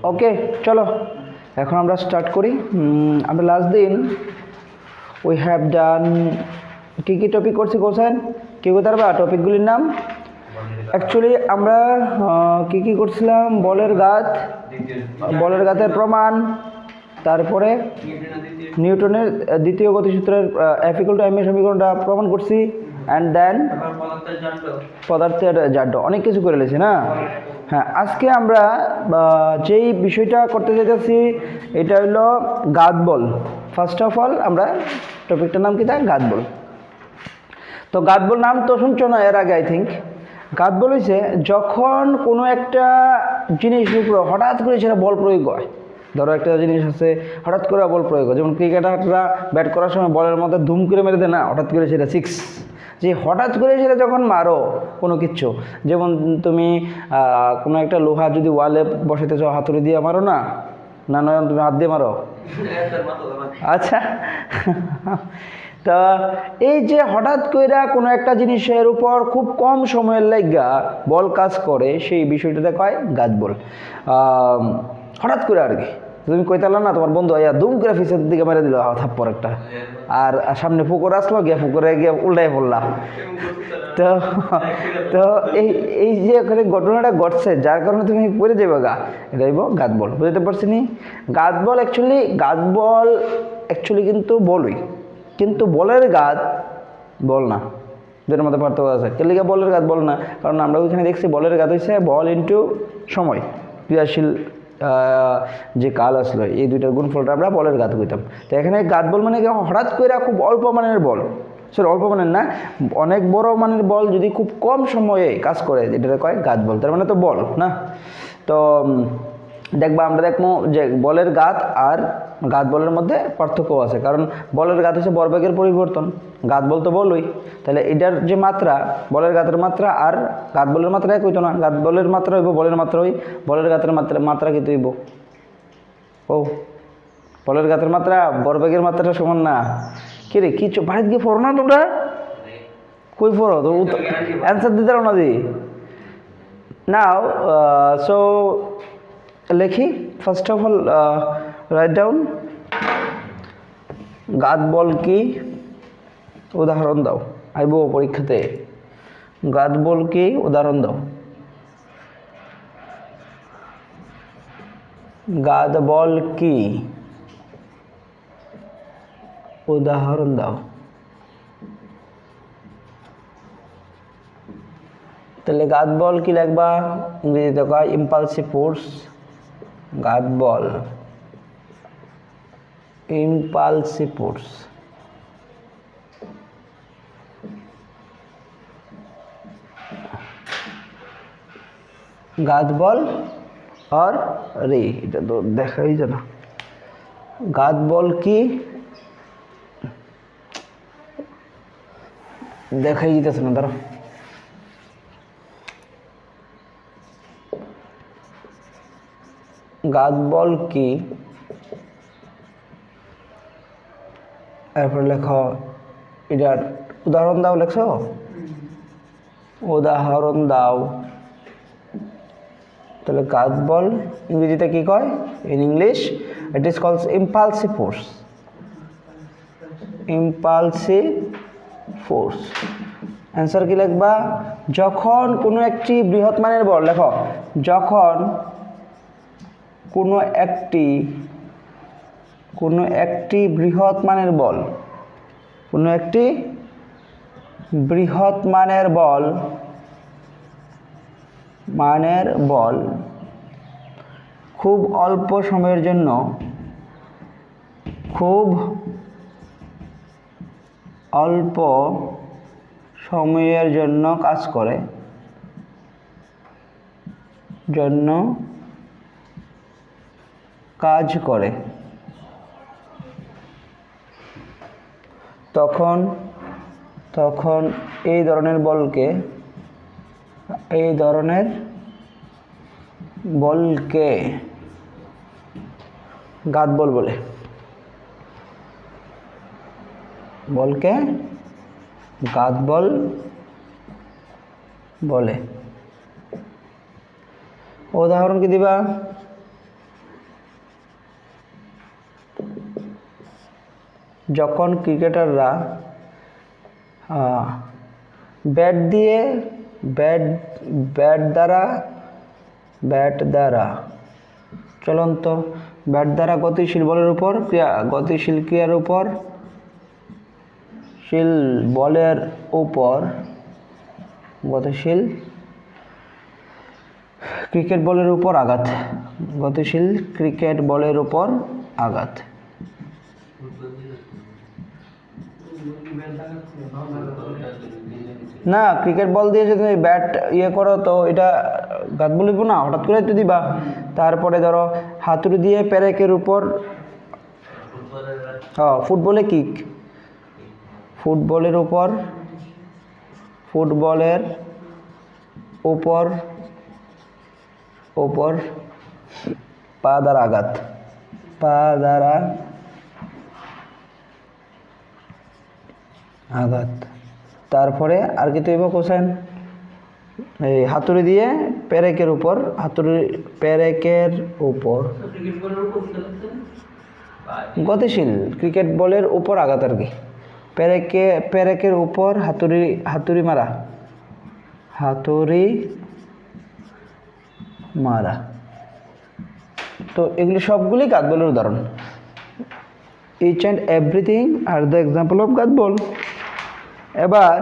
ওকে, চলো এখন আমরা স্টার্ট করি। আমরা লাস্ট দিন উই হ্যাভ ডান কী কী টপিক করছি কোশ্চেন কী করতে পারবা টপিকগুলির নাম? অ্যাকচুয়ালি আমরা কী কী করছিলাম? বলের গাতের প্রমাণ, তারপরে নিউটনের দ্বিতীয় গতিসূত্রের F=ma সমীকরণটা প্রমাণ করছি, অ্যান্ড দেন পদার্থের জাড্য, অনেক কিছু করে লেছি না? হ্যাঁ, আজকে আমরা যেই বিষয়টা করতে চাইতেছি এটা হলো গাত বল। ফার্স্ট অফ অল আমরা টপিকটার নাম কি? তা গাত বল। তো গাত বল নাম তো শুনছো না এর আগে? আই থিঙ্ক গাত বল হয়েছে যখন কোনো একটা জিনিসের উপর হঠাৎ করে সেটা বল প্রয়োগ হয়। ধরো একটা জিনিস আছে, হঠাৎ করে বল প্রয়োগ হয়, যেমন ক্রিকেটাররা ব্যাট করার সময় বলের মধ্যে ধুম করে মেরে দেয় না, হঠাৎ করে সেটা সিক্স। যে হঠাৎ করে সেটা যখন মারো কোনো কিচ্ছু, যেমন তুমি কোনো একটা লোহা যদি ওয়ালে বসাতে চাও হাতুড়ি দিয়ে মারো না, না নয় তুমি হাত দিয়ে মারো। আচ্ছা, তা এই যে হঠাৎ কইরা কোনো একটা জিনিসের উপর খুব কম সময়ের লাইগা বল কাজ করে, সেই বিষয়টাতে কয় গাত বল। হঠাৎ করে আর কি তুমি কইতালা না, তোমার বন্ধু আইয়া দুম করে ফিসের দিকে মেরে দিল থাপ্পড় একটা, আর সামনে পুকুর আসলো, গিয়ে পুকুরে গিয়ে উল্টাই পড়লা। তো তো এই যে ওখানে ঘটনাটা ঘটছে যার কারণে তুমি পড়ে যাবে গা, এটাই গাত বল। বুঝতে পারছি নি? গাত বল অ্যাকচুয়ালি কিন্তু বলই, কিন্তু বলের গাত বল না, দুটোর মধ্যে পার্থক্য আছে। কেলিকা বলের গাত বল না, কারণ আমরা ওইখানে দেখছি বলের গাত হয়েছে বল ইন্টু সময়, ক্রিয়াশীল যে কাল আসলো, এই দুইটার গুণফলটা আমরা বলের গাত কইতাম। তো এখানে গাত বল মানে কি? হঠাৎ করে খুব অল্প মানের বল, অল্প মানের না, অনেক বড় মানের বল যদি খুব কম সময়ে কাজ করে, এটা কয় গাত বল। তার মানে তো বল না। তো আমরা দেখবো যে বলের গাত আর গাত বলের মধ্যে পার্থক্য আছে, কারণ বলের গাত হচ্ছে ভরবেগের পরিবর্তন, গাত বল তো বলই। তাহলে এটার যে মাত্রা, বলের গাতের মাত্রা আর গাত বলের মাত্রা এক হইতো না। গাত বলের মাত্রা হইব বলের মাত্রা হই, বলের গাতের মাত্রা কিন্তু হইব বলের গাতের মাত্রা ভরবেগের মাত্রাটা সমান না। কি রে, কি বাড়িতে গিয়ে পড়ো না তোমরা? কই পড়ো তো? অ্যান্সার দিতে পারো না দি নাও। সো লেখি, first of all write down গাত বল কি, উদাহরণ দাও। আইব পরীক্ষাতে, গাত বল কি উদাহরণ দাও। গাত বল কি উদাহরণ দাও। তাহলে গাত বল কি লিখবা? ইংরেজিতে কয় ইম্পালসিভ ফোর্স। গাত বল ইম্পালসিভ ফোর্স। গাত বল আর রে, এটা তো দেখাই যায় না। গাত বল কি দেখাই যেতেছে না, ধরো গাত বল কি, এরপর লেখো এটার উদাহরণ দাও। লেখছো উদাহরণ দাও। তাহলে গাত বল ইংরেজিতে কি কয়? In English it is called impulsive force. Impulsive force. Answer কি লিখবা? যখন কোনো একটি বৃহৎ মানের বল, লেখো যখন কোনো একটি বৃহৎ মানের বল, কোনো একটি বৃহৎ মানের বল খুব অল্প সময়ের জন্য কাজ করে, তখন এই ধরনের বলকে গাত বল বলে। বলকে গাত বল বলে। উদাহরণ কি দিবা? যখন ক্রিকেটাররা ব্যাট দিয়ে ব্যাট দ্বারা চলন্ত ব্যাট দ্বারা গতিশীল বলের উপর গতিশীল বলের উপর গতিশীল ক্রিকেট বলের উপর আঘাত গতিশীল ক্রিকেট বলের উপর আঘাত না ক্রিকেট বল দিয়ে যদি ব্যাট করো তো এটা ঘাত বলিব না, হঠাৎ করে তো দিবা। তারপরে ধরো হাতুড়ি দিয়ে পেরেকের উপর ফুটবলে কিক ফুটবলের উপর পা দ্বারা আঘাত তারপরে আর কি তৈব কোশ্চেন এই হাতুড়ি দিয়ে পেরেকের উপর গতিশীল ক্রিকেট বলের উপর আঘাত আর কি পেরেকের উপর হাতুড়ি মারা তো এগুলি সবগুলি ঘাত বলের উদাহরণ। Each and everything are the example of ঘাত বল। এবার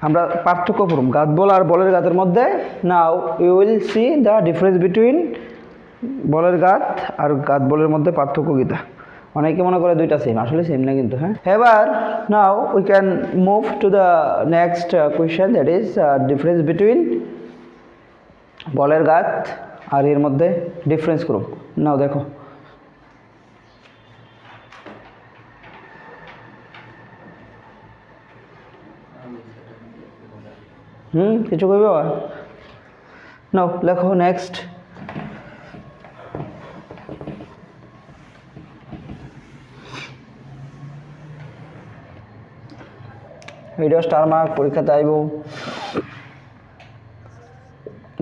আমরা পার্থক্য করব ঘাত বল আর বলের ঘাতের মধ্যে। Now you will see the difference between বলের ঘাত আর ঘাত বলের মধ্যে পার্থক্য কীটা। অনেকে মনে করে দুইটা সেম, আসলে সেম না কিন্তু। হ্যাঁ, এবার now we can move to the next question, that is difference between বলের ঘাত আর এর মধ্যে ডিফারেন্স করুন। নাও দেখো কিছু কইবে নাও লেখো নেক্সট। ভিডিও স্টার মার্ক পরীক্ষাতে আইব।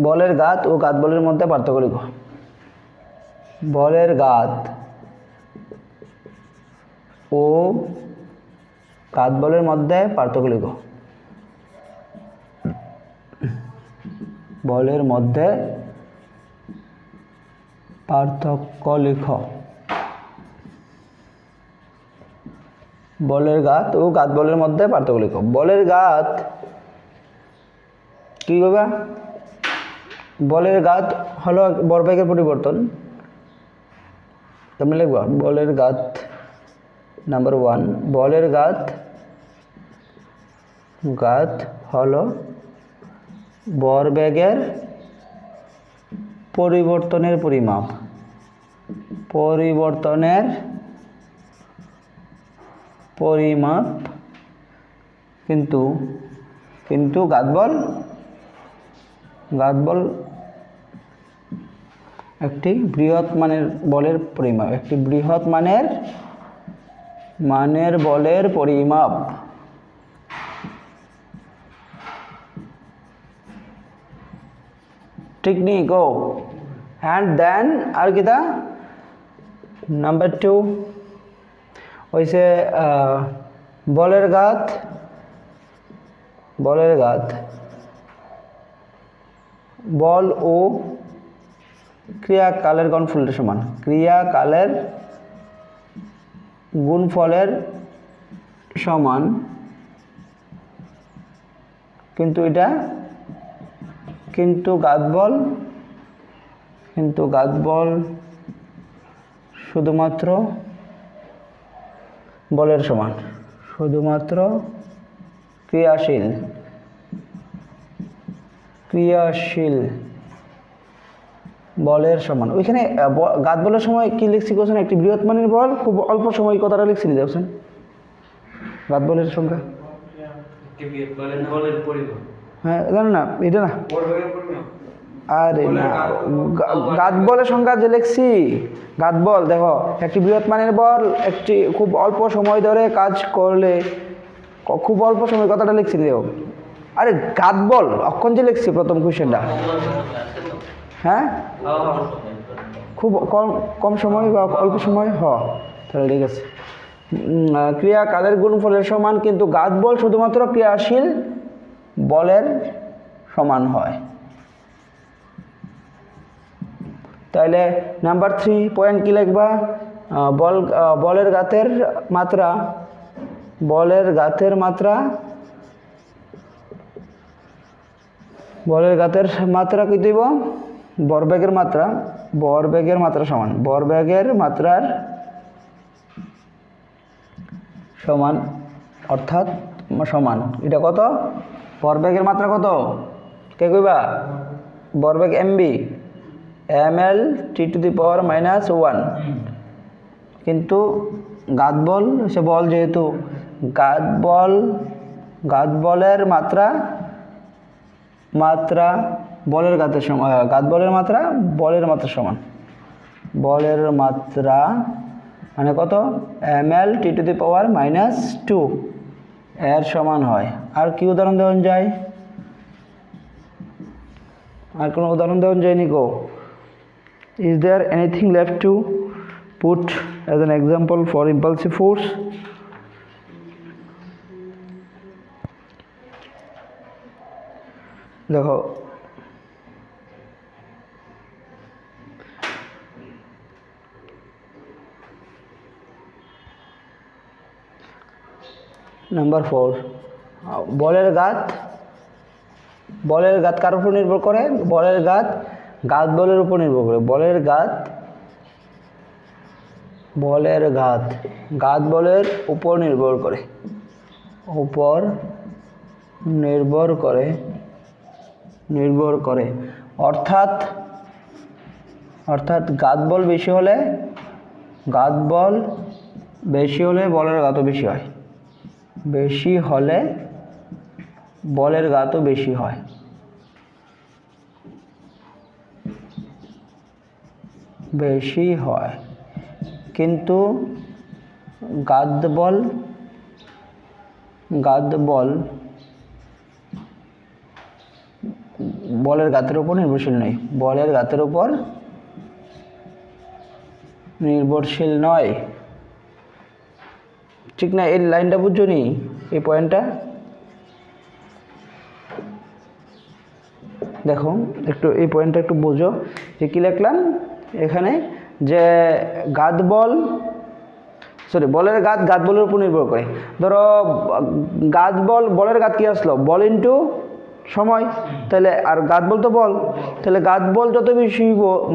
বলের ঘাত ও ঘাত বলের মধ্যে পার্থক্য লিখো। বলের ঘাত ও ঘাত বলের মধ্যে পার্থক্য লিখো। বলের মধ্যে পার্থক্য লিখো। বলের ঘাত ও ঘাত বলের মধ্যে পার্থক্য লিখো। বলের ঘাত কি করবা? বলের ঘাত হলো ভরবেগের পরিবর্তন। তুমি লিখবা বলের ঘাত নাম্বার 1, বলের ঘাত হলো ভরবেগের পরিবর্তনের পরিমাপ। কিন্তু ঘাত বল একটি বৃহৎ মানের বলের পরিমাপ, একটি বৃহৎ মানের বলের পরিমাপ। টেকনিক ও অ্যান্ড দেন আর কিটা নাম্বার 2 হইছে বলের ঘাত বল ও ক্রিয়াকালের গুণফলের সমান। ক্রিয়াকালের গুণফলের সমান, কিন্তু ঘাত বল শুধুমাত্র বলের সমান, শুধুমাত্র ক্রিয়াশীল বলের সমান। ওইখানে ঘাত বলের সময় কি লিখছি কোশ্চেন? একটি বৃহৎ মানের বল খুব অল্প সময়, কথাটা লিখছি নি দেখছেন? ঘাত বলের সংখ্যা হ্যাঁ জানো না, এটা না আরে না, ঘাত বলের সংখ্যা যে লিখছি। ঘাত বল দেখো একটি বৃহৎ মানের বল একটি খুব অল্প সময় ধরে কাজ করলে, খুব অল্প সময় কথাটা লিখছি দেখো। আরে ঘাত বল অক্ষণ যে লিখছি প্রথম কোয়েশ্চেনটা, হ্যাঁ খুব কম সময় বা অল্প সময় তাহলে ঠিক আছে। ক্রিয়া কালের গুণফলের সমান, কিন্তু ঘাত বল শুধুমাত্র ক্রিয়াশীল বলের সমান হয়। তাহলে নাম্বার 3 পয়েন্ট কি লিখবা? বলের ঘাতের মাত্রা, বলের ঘাতের মাত্রা, বলের ঘাতের মাত্রা কি দিব? ভরবেগের মাত্রা, ভরবেগের মাত্রা সমান, ভরবেগের মাত্রার সমান, অর্থাৎ সমান এটা কত? ভরবেগের মাত্রা কত কে কইবা? ভরবেগ এমবি, ml t⁻⁻1। কিন্তু ঘাত বল সে বল, যেহেতু ঘাত বলের মাত্রা বলের ঘাতের সমান, ঘাত বলের মাত্রা বলের মাত্রা সমান, বলের মাত্রা মানে কত? ml t⁻⁻2 এর সমান হয়। আর কি উদাহরণ দেওয়া যায়? আর কোনো উদাহরণ দেওয়া যায়নি গো? Is there anything left to put as an example for impulsive force? দেখো নাম্বার 4 বলের ঘাত, বলের ঘাত কার উপর নির্ভর করে? বলের ঘাত ঘাত বলের উপর নির্ভর করে। বলের ঘাত ঘাত বলের উপর নির্ভর করে, উপর নির্ভর করে অর্থাৎ ঘাত বল বেশি হলে বলের ঘাতও বেশি হয়, বেশি হলে বলের ঘাতও বেশি হয়। বেশি হয়, কিন্তু ঘাত বল বলের ঘাতের উপর নির্ভরশীল নয়, বলের ঘাতের উপর নির্ভরশীল নয়। ঠিক না? এই লাইনটা বুঝছো নি? এই পয়েন্টটা দেখো একটু, এই পয়েন্টটা একটু বোঝো যে কী লিখলাম এখানে, যে ঘাত বল বলের ঘাত বলের উপর নির্ভর করে। ধরো ঘাত বলের ঘাত কি আসলো? বল ইন্টু সময়, তাহলে আর ঘাত বল তো বল, তাহলে ঘাত বল যত বেশি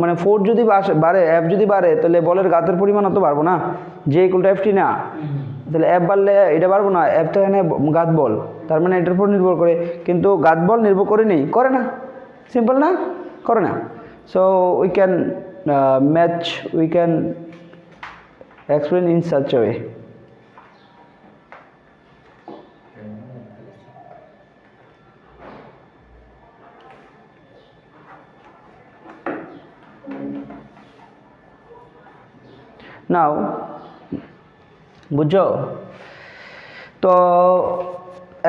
মানে ফোর্স যদি বাড়ে, এফ যদি বাড়ে, তাহলে বলের ঘাতের পরিমাণ অত বাড়বো না, যে ইকুয়াল এফ টি না, তাহলে এফ বাড়লে এটা বাড়বো না, এফ তো এখানে ঘাত বল, তার মানে এটার উপর নির্ভর করে। কিন্তু ঘাত বল নির্ভর করে নেই, করে না, সিম্পল না, করে না। So we can we can explain in such a way. Now বুঝছো তো?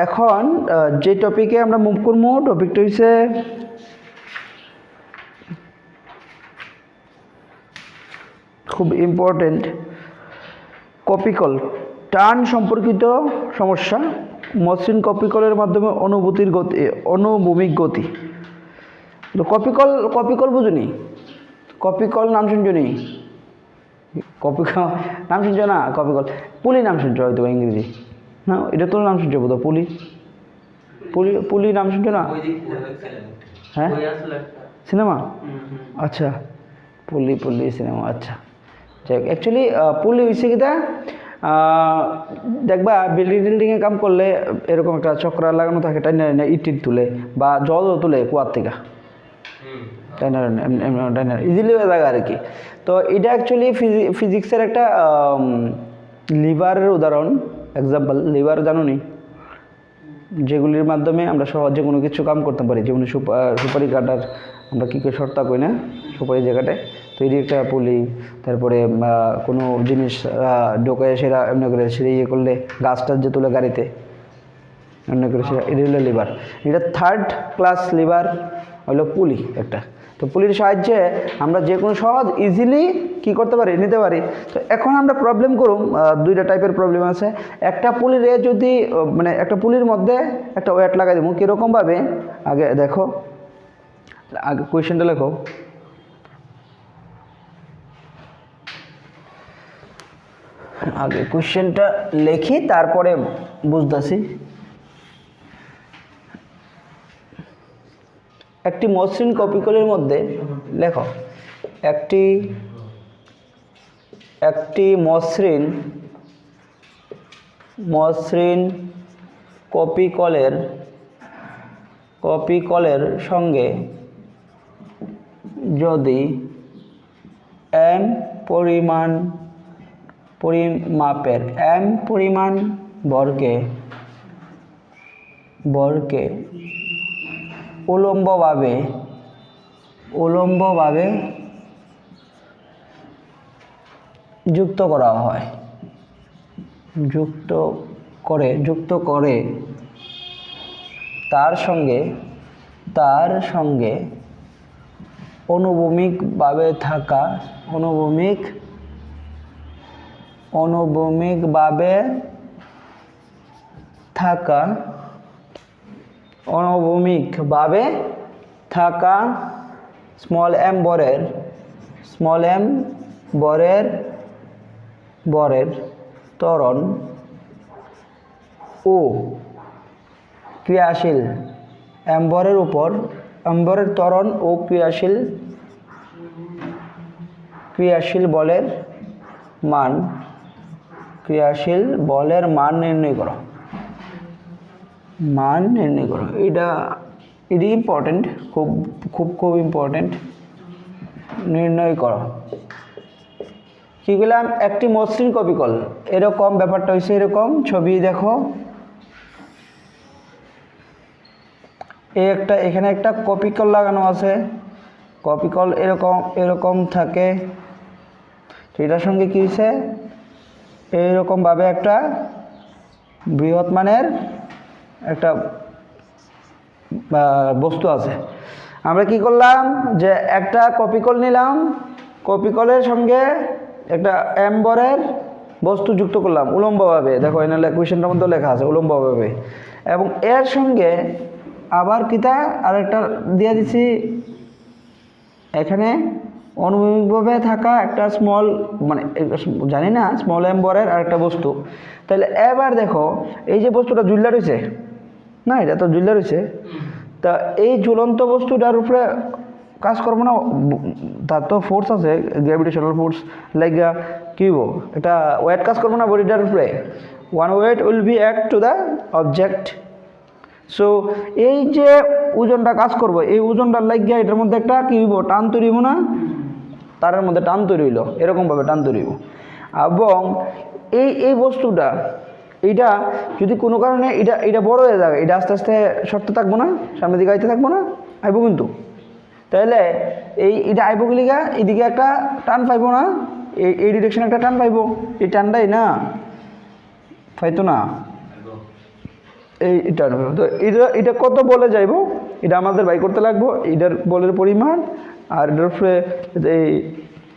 এখন যে টপিকে আমরা মুভ করবো, টপিকটা হচ্ছে খুব ইম্পর্টেন্ট, কপিকল, টান সম্পর্কিত সমস্যা, মসৃণ কপিকলের মাধ্যমে অনুভূমিক গতি। তো কপিকল বুঝুনি? কপিকল নাম শুনছো নি? কপিকল নাম শুনছো না? কপিকল পুলি নাম শুনছো হয়তো বা ইংরেজি, না এটা তোর নাম শুনছো বোধ? পুলি নাম শুনছো না? হ্যাঁ সিনেমা, আচ্ছা পুলি সিনেমা, আচ্ছা যাক। অ্যাকচুয়ালি পুলি হয়েছে কিটা, দেখবা বিল্ডিংয়ে কাম করলে এরকম একটা চক্রা লাগানো থাকে, টাইনার ইট তুলে বা জল তুলে কুয়ার থেকে, টাইনার ইজিলি হয়ে থাকে আর কি। তো এটা অ্যাকচুয়ালি ফিজিক্সের একটা লিভারের উদাহরণ, এক্সাম্পল। লিভার জানো নি? যেগুলির মাধ্যমে আমরা সহজে কোনো কিছু কাম করতে পারি, যেমন সুপারি কাটার আমরা কী করে শর্তা করি না, সুপারি জায়গাটায় তৈরি একটা পুলি, তারপরে কোনো জিনিস ঢোকায় সেটা এমনি করে সেটা ইয়ে করলে গাছটা যে তুলে গাড়িতে এমনি করে সেটা এটা হলো লিভার। এটা থার্ড ক্লাস লিভার হলো পুলি একটা। তো পুলির সাহায্যে আমরা যে কোনো সহজ ইজিলি কি করতে পারি, নিতে পারি। তো এখন আমরা প্রবলেম করুম, দুইটা টাইপের প্রবলেম আছে। একটা পুলিরে যদি মানে একটা পুলির মধ্যে একটা ওয়েট লাগাই দেবো, কীরকমভাবে আগে দেখো, আগে কোয়েশ্চেনটা লেখো। আগে কোয়েশ্চেনটা লেখি তারপরে বুঝতেছি। একটি মসৃণ কপিকলের মধ্যে লেখো, একটি মসৃণ কপিকলের সঙ্গে যদি m পরিমাপের পরিমাণ বরকে উলম্বভাবে যুক্ত করা হয়, যুক্ত করে তার সঙ্গে অনুভূমিকভাবে থাকা স্মল m বরের ত্বরণ ও ক্রিয়াশীল m বরের ত্বরণ ও ক্রিয়াশীল বলের মান নির্ণয় করো। এটা ইম্পর্টেন্ট, খুব ইম্পর্টেন্ট। নির্ণয় করো কি বললাম, একটি মসৃণ কপিকল, এরকম ব্যাপারটা হয়েছে, এরকম ছবি দেখো, এখানে একটা কপিকল লাগানো আছে, কপিকল এরকম থাকে। তো এটার সঙ্গে কি হয়েছে, এইরকমভাবে একটা বৃহৎ মানের একটা বস্তু আছে। আমরা কি করলাম, যে একটা কপিকল নিলাম, কপিকলের সঙ্গে একটা m বরের বস্তু যুক্ত করলাম উলম্বভাবে, দেখো এখানে কোয়েশ্চেনটার মধ্যে লেখা আছে উলম্বভাবে, এবং এর সঙ্গে আবার কিতা আরেকটা দিয়ে দিছি, এখানে অনুভূমিকভাবে থাকা একটা স্মল জানি না স্মল m বরের আরেকটা বস্তু। তাহলে এবার দেখো এই যে বস্তুটা ঝুললা রয়েছে না, এটা তো ঝুললা রয়েছে, তা এই ঝুলন্ত বস্তুটার উপরে কাজ করবো না, তার তো ফোর্স আছে, গ্র্যাভিটেশনাল ফোর্স লাইগা কি হবো, এটা ওয়েট কাজ করবো না বডিটার উপরে, one weight will be act to the object. So এই যে ওজনটা কাজ করবো, এই ওজনটার লাগিয়া এটার মধ্যে একটা কি হইব, টান তৈরি হইব না, তারের মধ্যে টান তৈরি হইলো, এরকমভাবে টান তৈরি হইব। এবং এই বস্তুটা এইটা যদি কোনো কারণে এটা বড় হয়ে যাবে, এটা আস্তে আস্তে সরতে থাকবো না, সামনের দিকে আইতে থাকবো না, আইব কিন্তু। তাহলে এটা আইব গেলিগা এদিকে একটা টান পাইবো না, এই ডিরেকশনে একটা টান পাইবো, এই টানটাই না পাইতো না, এই টান পাইব। তো এটা কত বলে যাইব, এটা আমাদের বাই করতে লাগবো, এটার বলের পরিমাণ আর এটার উপরে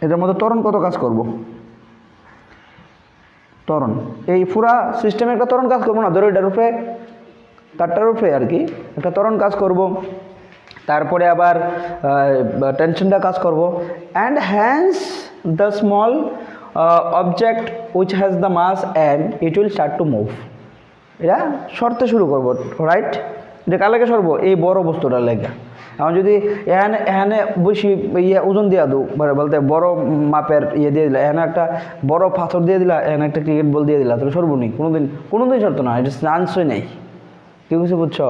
এটার মধ্যে ত্বরণ কত কাজ করব, ত্বরণ এই পুরা সিস্টেমে একটা ত্বরণ কাজ করবো না, ধরো এটার উপরে তারটার উপরে আর কি একটা ত্বরণ কাজ করব, তারপরে আবার টেনশনটা কাজ করব, and hence the small object which has the mass and it will start to move. এটা সরতে শুরু করবো, রাইট। এটা কার লাগে সরবো, এই বড় বস্তুটার লেগে। এখন যদি এখানে বেশি ওজন দিয়ে দু বলতে বড় মাপের দিয়ে দিলা, এখানে একটা বড় পাথর দিয়ে দিলা, এখানে একটা ক্রিকেট বল দিয়ে দিলা, তাহলে সরবো নি, কোনোদিন সরতো না, এটা চান্সই নেই। কি কিছু বুঝছো,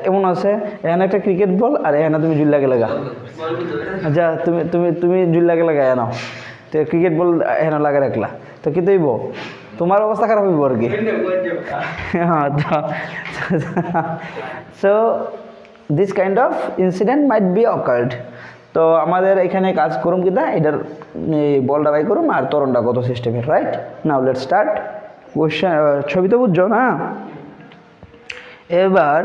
এমন আছে এখানে একটা ক্রিকেট বল আর এখানে তুমি জুল লাগে লাগা, আচ্ছা তুমি জুল লাগে লাগা এনো, তো ক্রিকেট বল এখানে লাগা রাখলা, তো কি তৈব, তোমার অবস্থা খারাপ হইব আর কি। So this kind of incident might be occurred. তো আমাদের এখানে কাজ করুম কিনা, এটার বলটা বাই করুম আর ত্বরণটা কত সিস্টেমের, right. Now let's start question. ছবি তো বুঝছো না, এবার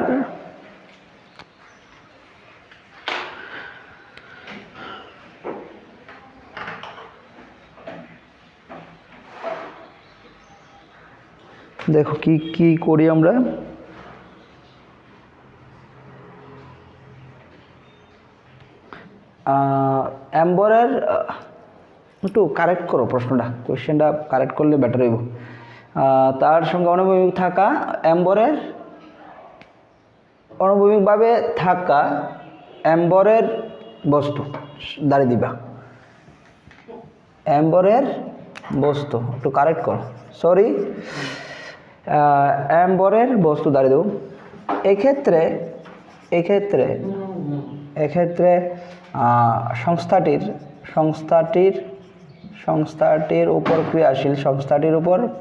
দেখো কি কি করি আমরা। এম্বরের একটু কারেক্ট করো প্রশ্নটা, কোয়েশ্চেনটা কারেক্ট করলে বেটার হইব। তার সঙ্গে অনুভূমিক থাকা এম্বরের, অনুভূমিকভাবে থাকা এম্বরের বস্তু দাঁড়িয়ে দিবা। এম্বরের বস্তু একটু কারেক্ট করো, সরি, এম্বরের বস্তু দাঁড়িয়ে দেব। এক্ষেত্রে এক্ষেত্রে এক্ষেত্রে সংস্থাটির উপর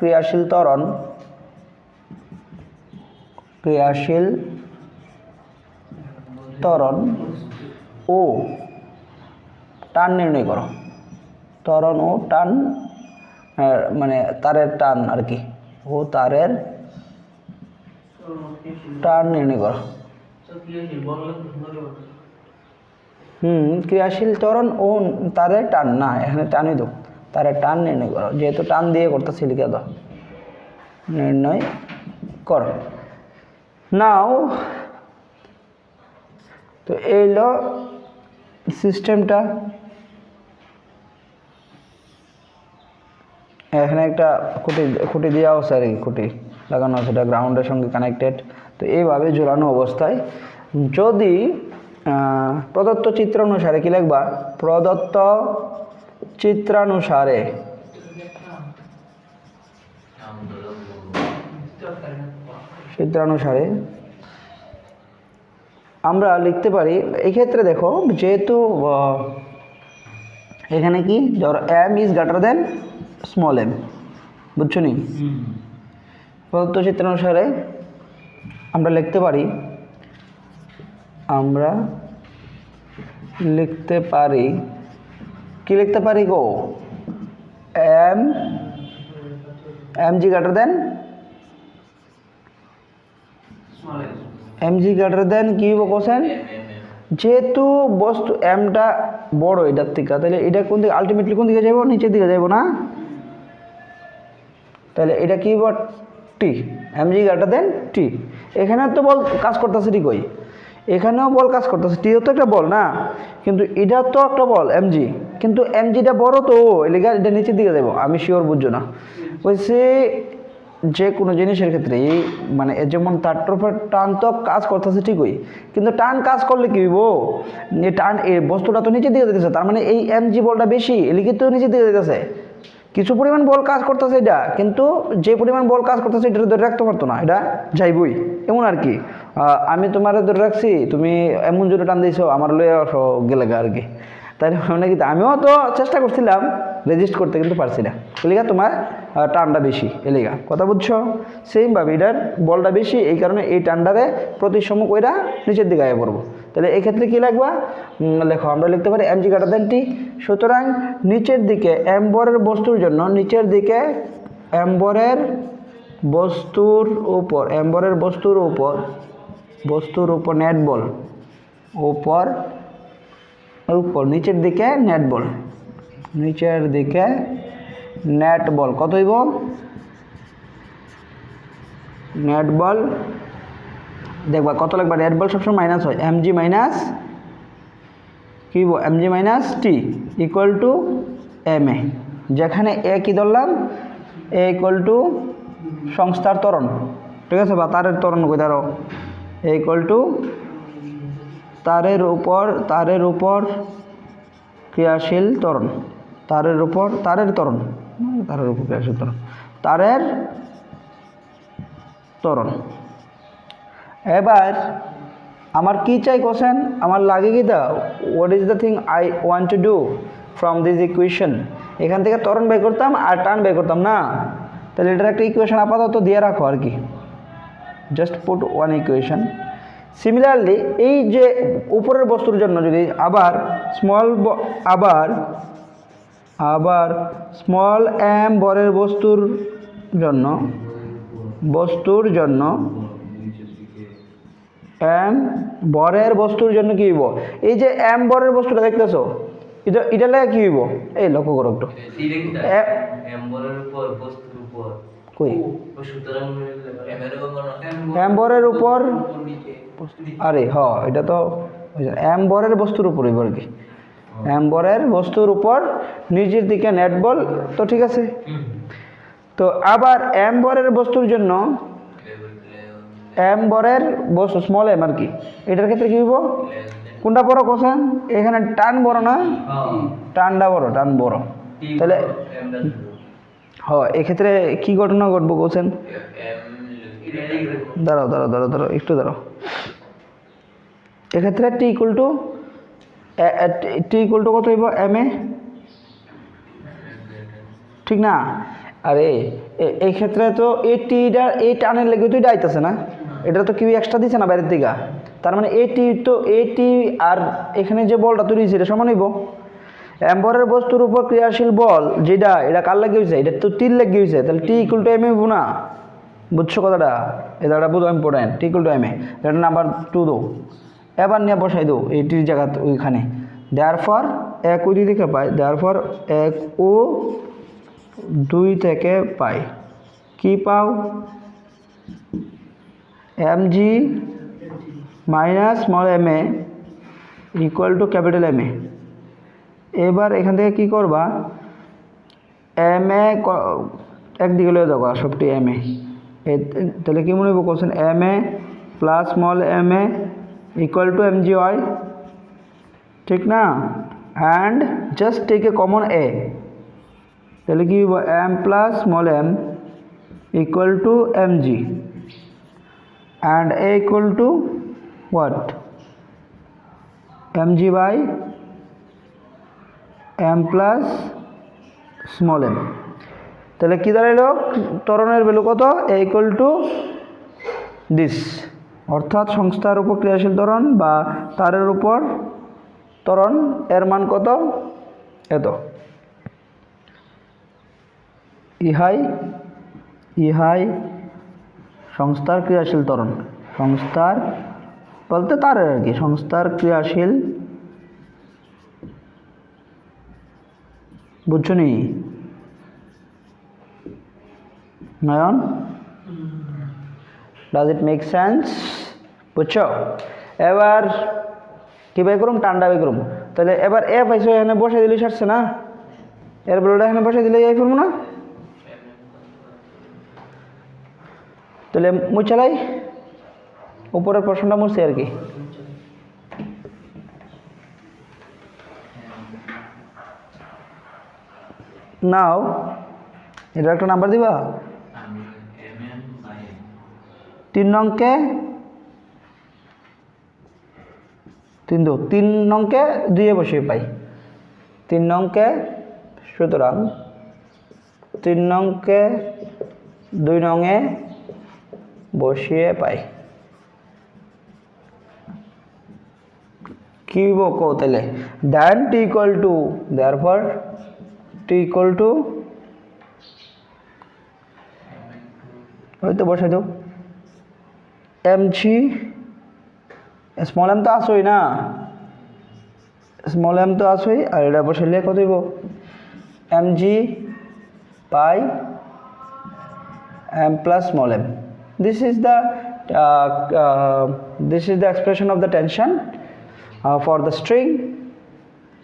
ক্রিয়াশীল ত্বরণ ও টান নির্ণয় করো। ত্বরণ ও টান মানে তারের টান আর কি, ও তারের টান নির্ণয় করো। ক্রিয়াশীল ত্বরণ ও তারের টান, না এখানে টানই দাও, তারের টান নির্ণয় করো, যেহেতু টান দিয়ে করতেছি লিখে দাও, নির্ণয় করো। নাও তো এইলো সিস্টেমটা। এখানে একটা খুঁটি দেওয়া আছে আর কি, খুঁটি লাগানো আছে, এটা গ্রাউন্ডের সঙ্গে কানেক্টেড। তো এইভাবে ঝোলানো অবস্থায় যদি প্রদত্ত চিত্রানুসারে কি লিখবা, প্রদত্ত চিত্রানুসারে আমরা লিখতে পারি। এই ক্ষেত্রে দেখো, যেহেতু এখানে কি ধরো M is greater than small M, বুঝছো নি? প্রদত্ত চিত্রানুসারে আমরা লিখতে পারি কি লিখতে পারি গো, এম জি গ্রেটার দেন কি হবো কোশ্চেন, যেহেতু বস্তু এমটা বড় এটার থেকে, তাহলে এটা কোন দিকে আলটিমেটলি কোন দিকে যাবো, নিচের দিকে যাবো না? তাহলে এটা কি হবো, টি, এম জি গ্রেটার দেন টি। এখানে তো বল কাজ করতেছে ঠিক, ওই এখানেও বল কাজ করতেছে, টিও তো একটা বল না, কিন্তু এটা তো একটা বল এমজি, কিন্তু এমজিটা বড় তো, এলাকা এটা নিচের দিকে যাবো, আমি শিওর বুঝছো না। বলছে যে কোনো জিনিসের ক্ষেত্রে মানে যেমন তার তরফে টান তো কাজ করতেছে ঠিকই, কিন্তু টান কাজ করলে কি হইব, এই টান এই বস্তুটা তো নিচের দিকে যেতেছে, তার মানে এই এমজি বলটা বেশি, এলিকে তো নিচের দিকে যেতেছে। কিছু পরিমাণ বল কাজ করতেছে এটা, কিন্তু যে পরিমাণ বল কাজ করতেছে এটা ধরে রাখতে পারতো না, এটা যাইবই, এমন আর কি। আমি তোমার ধরে রাখছি, তুমি এমন জোরে টান দিয়েছো, আমার লয়ে গেলে আর কি। তাই মানে কি, আমিও তো চেষ্টা করছিলাম রেজিস্ট করতে, কিন্তু পারছি না, এলিগা তোমার টানটা বেশি, এলিগা কথা বুঝছো। সেমভাবে এটার বলটা বেশি, এই কারণে এই টানটারে প্রতিসম কইরা নিচের দিকে আগে পড়বো। তাহলে এক্ষেত্রে কী লাগবা, লেখো, আমরা লিখতে পারি এমজি গ্রেটার দেন টি। সুতরাং নিচের দিকে এম্বরের বস্তুর জন্য, নিচের দিকে এম্বরের বস্তুর উপর নেট বল, উপর নিচের দিকে নেট বল কত হইব, নেট বল দেখবা কত লাগবে, নেট বল সবসময় মাইনাস হয়, এমজি মাইনাস কি হইব, MG minus T equal to M A, যেখানে এ কি ধরলাম, এ ইকুয়াল টু সংস্থার ত্বরণ, ঠিক আছে, বা তারের ত্বরণ কই ধরো, এ ইকুয়াল টু তারের উপর ক্রিয়াশীল ত্বরণ, তারের উপর ক্রিয়াশীল ত্বরণ, তারের ত্বরণ। এবার আমার কি চাই কোশ্চেন, আমার লাগে কি দা, what is the thing I want to do from this equation. এখান থেকে ত্বরণ বের করতাম আর টান বের করতাম না, তাহলে এটার একটা ইকুয়েশন আপাতত দিয়ে রাখো আর কি, just put one equation. Similarly এই যে উপরের বস্তুর জন্য যদি আবার স্মল এম বরের বস্তুর জন্য এম বরের বস্তুর জন্য কি হইব, এই যে এম বরের বস্তুটা দেখতেছো, এটা লাগে কি হইব, এই লক্ষ্য করো একটু, কই এম বরের উপর আরে এটা তো এম বরের বস্তুর উপর আর কি এম বরের বস্তুর উপর নিচের দিকে নেট বল তো ঠিক আছে তো আবার এম বরের বস্তুর জন্য এম বরের বস্তু স্মল এম আর কি এটার ক্ষেত্রে কি হইব কোনটা বড় কোশ্চেন এখানে টান বড় না টানটা বড় টান বড় তাহলে এক্ষেত্রে কি ঘটনা ঘটবো কোশ্চেন দাঁড়াও একটু দাঁড়াও এক্ষেত্রে টি ইকুয়াল টু কত হইব এম এ ঠিক না আরে এই ক্ষেত্রে তো এই টানের লেগে তো এটা আইতেছে না এটা তো কেউ এক্সট্রা দিছে না বাইরের দিকে তার মানে এটি আর এখানে যে বলটা তৈরি হয়েছে এটা সমান হইব এম্বরের বস্তুর উপর ক্রিয়াশীল বল যেটা এটা কার লাগে হয়েছে এটা তো টির লেগে হয়েছে তাহলে টি ইকুয়াল টু এম হইব না বুঝছো কথাটা এটা বুঝো important T equal to M A এটা নাম্বার 2 দো এবার নিয়ে বসাই দো এই টির জায়গা ওইখানে দেয়ারফর এক ওই দিকে পাই দেয়ারফর এক ও 2 থেকে পাই কি পাও M G minus small M A equal to capital M A এবার এখান থেকে কি করবা এম এ একদিকে লয়ে যাবো সবটি এম এ তাহলে কি মনে হইব question M A plus small M A equal to M G why ঠিক না and just take A common A তাহলে কি হইব M plus small M equal to M G and A equal to what M G by M plus small M তাহলে কী দাঁড়াইলো ত্বরণের value কত এ equal to this অর্থাৎ সংস্থার উপর ক্রিয়াশীল ত্বরণ বা তারের উপর ত্বরণ এর মান কত এত ইহাই সংস্থার ক্রিয়াশীল ত্বরণ সংস্থার বলতে তারের আর কি সংস্থার ক্রিয়াশীল বুঝছো নি নয়ন ডাজ ইট মেক সেন্স বুঝছো এবার কি বাই করুম টান্ডা বাই করুম তাহলে এবার এ পাইছো এখানে বসে দিলে সারছে না এর বেলোটা এখানে বসে দিলে এই করবো না তাহলে মুচালাই উপরের প্রশ্নটা মুছছি আর কি নাও এটা একটা নাম্বার দিবা 3 নংকে 3 নংকে 2 বসিয়ে পাই 3 নংকে সুতরাং 3 নংকে 2 নংয়ে বসিয়ে পাই কি বকো তাহলে then T equal to therefore T equal to হয়তো বসাই দাও এম জি স্মল এম তো আসোই না স্মল এম তো আসোই আর এটা বসাইলে কত হইব M G by M plus small M this is the expression of the tension for the string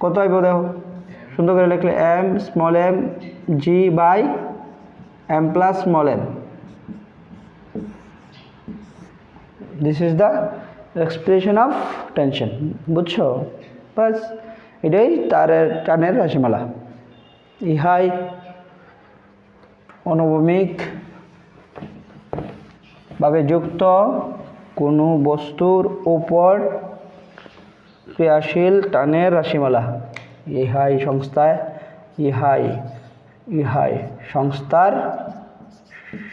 কত হইব দেখো সুন্দর করে লিখলে m small m g by m plus small m this is the expression of tension বুঝছো বাস এটাই টানের রাশিমালা ইহাই অনুভূমিক ভাবে যুক্ত কোনো বস্তুর উপর ক্রিয়াশীল টানের রাশিমালা ইহাই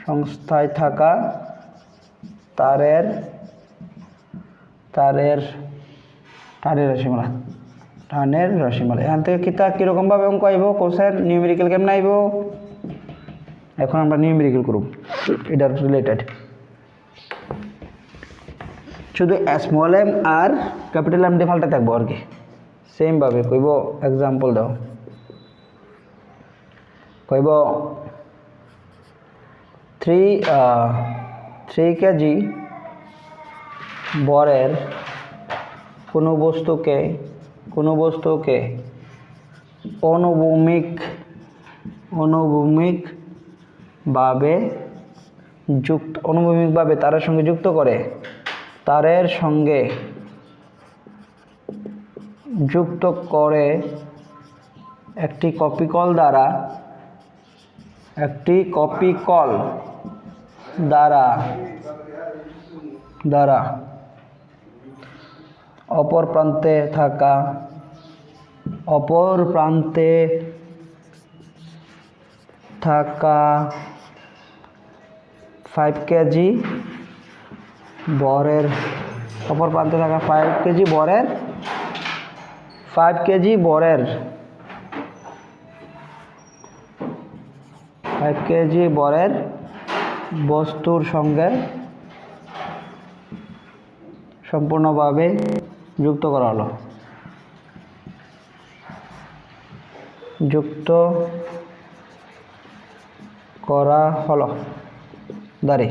সংস্থায় থাকা তারের রাশিমালা এখান থেকে কিরকম ভাবে অঙ্ক আইব কোশ্চেন নিউমেরিক্যাল কেমন আইব এখন আমরা নিউমেরিক্যাল করব এটার রিলেটেড শুধু small M R capital M দিয়ে ফালটা থাকবো আর কি সেম ভাবে কইব এক্সাম্পল দাও কইব 3 কেজি বরের কোনো বস্তুকে অনুভূমিকভাবে তারের সঙ্গে যুক্ত করে একটি কপিকল দ্বারা অপর প্রান্তে থাকা 5 কেজি বরের 5 কেজি বরের বস্তুর সঙ্গে সম্পূর্ণভাবে যুক্ত করা হলো দাঁড়ি।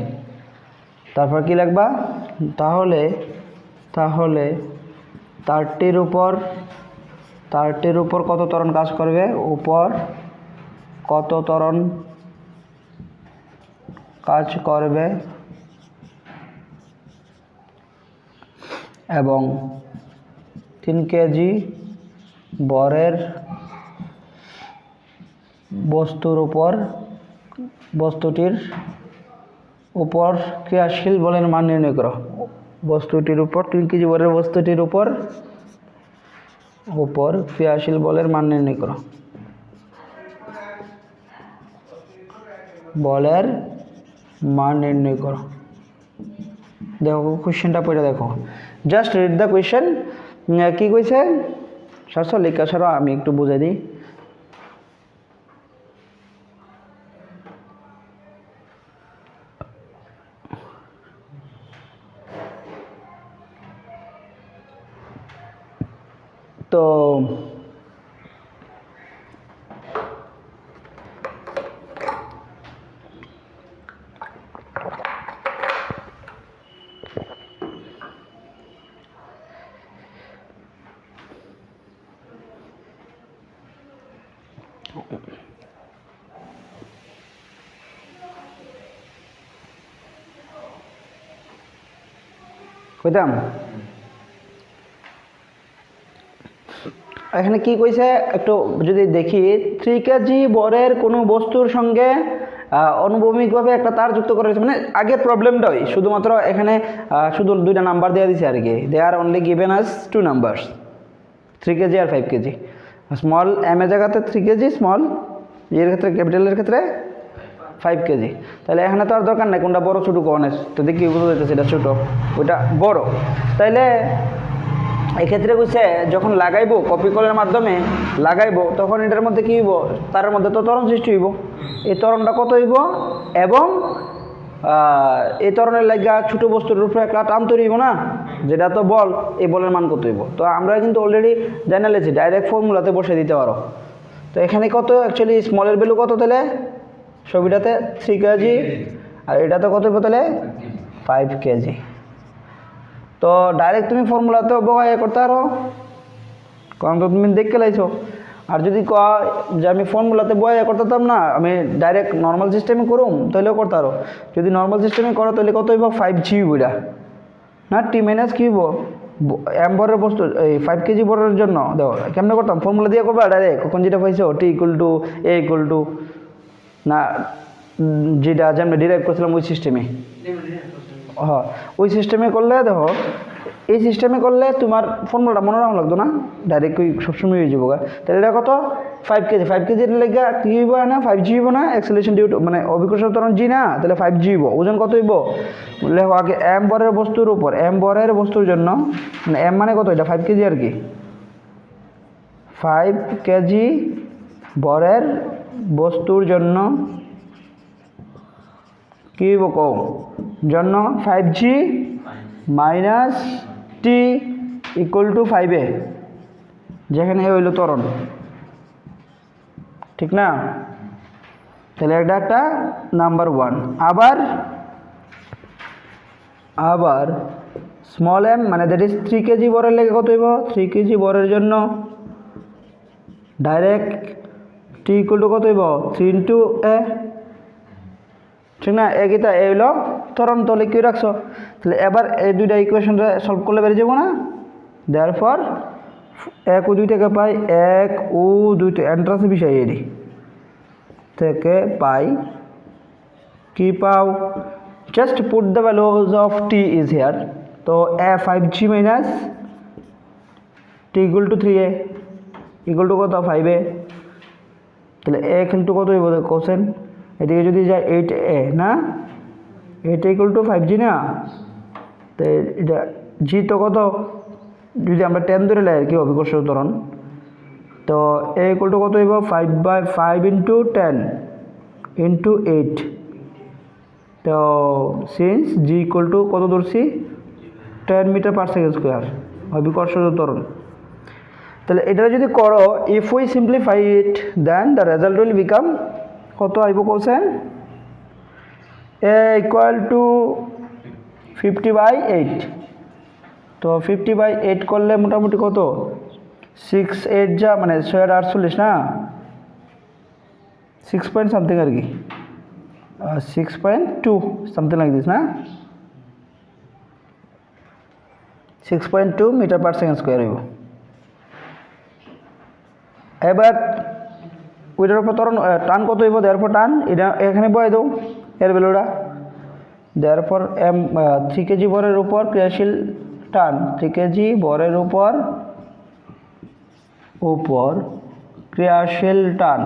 তারপর কি লিখবা? তাহলে তারটির উপর কত ত্বরণ কাজ করবে? উপর কত ত্বরণ কাজ করবে এবং 3 কেজি বরের বস্তুটির উপর ক্রিয়াশীল বলের মান নির্ণয় করো। 3 কেজি বরের বস্তুটির উপর ক্রিয়াশীল বলের মান নির্ণয় করো। দেখো কোশ্চেনটা পড়ে দেখো, জাস্ট রিড দ্য কোয়েশ্চেন। কি কইছে লেখা ছাড়া আমি একটু বুঝাই দিই। তো কইতাম এখানে কি কইছে একটু যদি দেখি, 3 কেজি বরের কোনো বস্তুর সঙ্গে অনুভূমিকভাবে একটা তার যুক্ত করা হয়েছে। মানে আগের প্রবলেমটা ওই, শুধুমাত্র এখানে শুধু 2টা নাম্বার দেওয়া দিয়েছে আর কি। They are only given us 2 numbers, 3 KG আর 5 কেজি। স্মল এম এর জায়গাতে 3 কেজি, স্মল এর ক্ষেত্রে ক্যাপিটালের ক্ষেত্রে 5 কেজি। তাহলে এখানে তো আর দরকার নেই কোনটা বড় ছোটো কোনের, তো দেখি বুঝতে যাইতেছে এটা ছোটো ওইটা বড়। তাইলে এক্ষেত্রে বুঝছে যখন লাগাইবো কপিকলের মাধ্যমে লাগাইবো, তখন এটার মধ্যে কী হইব? তার মধ্যে তো ত্বরণ সৃষ্টি হইব। এই ত্বরণটা কত হইব? এবং এই ত্বরণের লাগা ছোটো বস্তুর উপরে একটা টান তৈরি হইব না, যেটা তো বল, এই বলের মান কত হইব? তো আমরা কিন্তু অলরেডি জানা লেছি, ডাইরেক্ট ফর্মুলাতে বসে দিতে পারো। তো এখানে কত অ্যাকচুয়ালি স্মলের ভ্যালু কত? তাহলে ছবিটাতে 3 কেজি আর এটাতে কত হইব? তাহলে 5 কেজি। তো ডাইরেক্ট তুমি ফর্মুলাতেও বহাই করতে পারো, কারণ তো তুমি দেখতে লাইছো। আর যদি কয় যে আমি ফর্মুলাতে বহাই করতাম না, আমি ডাইরেক্ট নর্মাল সিস্টেমে করুম, তাহলেও করতে পারো। যদি নর্মাল সিস্টেমে করো তাহলে কত হইব? 5G বইটা না, টি মাইনাস কী হইব? এম বরের বস্তু এই 5 কেজি বরের জন্য দেখো কেমনে করতাম, ফর্মুলা দিয়ে করবা ডাইরেক্ট। কখন যেটা পাইছো T equal to A equal to না, যেটা যেমন ডিরাইভ করছিলাম ওই সিস্টেমে। হ্যাঁ, ওই সিস্টেমে করলে দেখো, এই সিস্টেমে করলে তোমার ফর্মুলাটা মনে রাখা লাগতো না, ডাইরেক্ট ওই সবসময় হয়ে যাবো। তাহলে এটা কত? 5 কেজি। 5 কেজির লেগে কী হইব না? 5G হইব না, অ্যাক্সেলারেশন ডিউ মানে অভিকর্ষণ ত্বরণ জি না, তাহলে 5G হইব। ওজন কত হইব? লেখো আগে এম বরের বস্তুর উপর, এম বরের বস্তুর জন্য, মানে এম মানে কত? এটা 5 কেজি আর কি। 5 কেজি বরের বস্তুর জন্য কী হইব কও? জন্য 5G minus T equal two 5A, যেখানে হইল ত্বরণ, ঠিক না? তাহলে এটা একটা নাম্বার 1। আবার স্মল m মানে দ্যাট ইজ 3 কেজি বরের লেগে কত হইব? 3 কেজি বরের জন্য ডাইরেক্ট t ইকুয়াল টু কত হইব? 3 ইন্টু a, ঠিক না? এগিতা এ হইল ত্বরণ, তো লিখে রাখছো। তাহলে এবার এই দুইটা ইকুয়েশনটা সলভ করলে বেরিয়ে যাবো না? দেয়ারফর 1 ও 2 থেকে পাই 1 ও 2 এন্ট্রান্সে বিষয় এডি থেকে পাই কি পাও? Just put the values of t is here. তো a 5g minus t equal to 3a equal to কত? 5a। তাহলে a ইকুয়াল টু কত হইব কোশ্চেন? এদিকে যদি যায় 8a না, 8 ইকুয়াল টু 5g না? তো এটা g তো কত? যদি আমরা 10 ধরে লাই আর কি অভিকর্ষ ত্বরণ, তো a ইকুয়াল টু কত হইব? 5/5 ইন্টু 10 ইন্টু 8। তো সিন্স g ইকুয়াল টু কত ধরছি? 10 মিটার পার সেকেন্ড স্কোয়ার অভিকর্ষ ত্বরণ। তাহলে এটা যদি করো, if we simplify it then the result will become কত আইব কোশ্চেন? a equal two 50/8। তো 50/8 করলে মোটামুটি কত? 6/8 যা মানে 6/48 না, 6 পয়েন্ট সামথিং আর কি, 6.2 সামথিং লাইক দিস না, 6.2 মিটার পার সেকেন্ড স্কোয়ার হইব। এবার ওইটার উপর ত্বরণ টান কত হইব? দেয়ারপর টান এটা এখানে বয়ে দেও এর ভ্যালুটা। দেয়ারপর m 3 কেজি বরের উপর ক্রিয়াশীল টান, 3 কেজি বরের উপর ক্রিয়াশীল টান,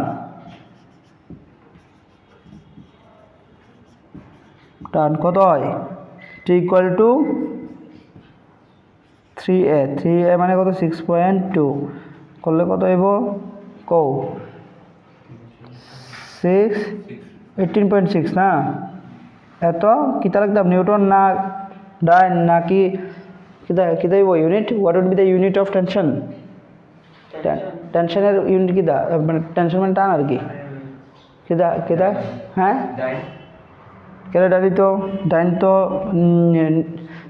টান কত হয়? t equal to 3a, 3a মানে কত? 6.2 করলে কত হইব? কও 6 18.6 না? এত কিতা লাগতাম? নিউটন না ডাইন নাকি কিতা কিতা হইব unit? What would be the unit of tension? টেনশনের ইউনিট কিতা? মানে টেনশন মানে টান আর কি, কিতা কিতা? হ্যাঁ কেন ডাইনি? তো ডাইন তো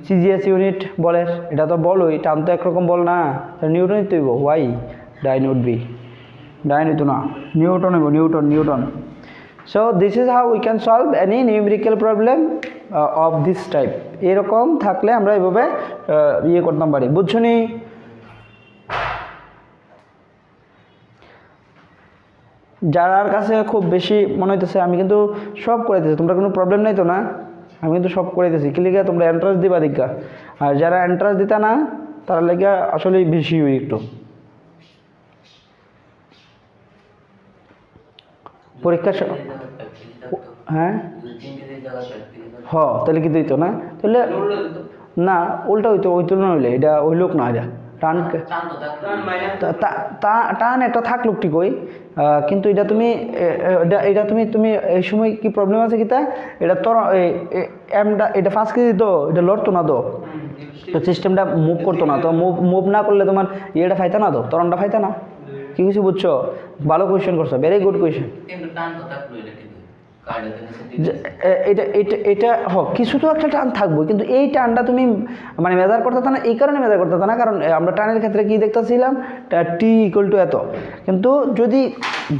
সিজিএস ইউনিট বলের, এটা তো বলই, টান তো একরকম বল না, নিউটনই তো হইব। Why dyne would be? Dyne হইতো না, নিউটন হইব, newton. So this is how we can solve any numerical problem of this type. এরকম থাকলে আমরা এইভাবে ইয়ে করতাম পারি, বুঝছো নি? যার কাছে খুব বেশি মনে হইতেছে আমি কিন্তু সব করে দিতেছি, তোমরা কোনো প্রবলেম নাই তো না? আমি কিন্তু সব করে দিতেছি, কি লিখে তোমরা এন্ট্রান্স দিবা দীক্ষা। আর যারা এন্ট্রান্স দিতা না তারা লেগে আসলে বেশি হই একটু। পরীক্ষা হ্যাঁ তাহলে কি দিত না? তাহলে না, উল্টা হইতো না, হইলে এটা ওই লোক না, এটা টান টান একটা থাকলো ঠিক ওই, কিন্তু এটা তুমি তুমি এই সময় কি প্রবলেম আছে কিতা? এটা তোর এমটা এটা 5 কেজি তো এটা লড়তো না, তো সিস্টেমটা মুভ করতো না, তো মুভ না করলে তোমার ইয়েটা ফাইতা না, তো তরণটা ফাইতা না। কি কিছু বুঝছো? ভালো কোয়েশ্চেন করছো, ভেরি গুড কোয়েশ্চেন। এটা এটা এটা কিছু তো একটা টান থাকবো, কিন্তু এই টানটা তুমি মানে মেজার করতে না, এই কারণে মেজার করতে না, কারণ আমরা টানের ক্ষেত্রে কি দেখতেছিলাম? t ইকুয়াল টু এত, কিন্তু যদি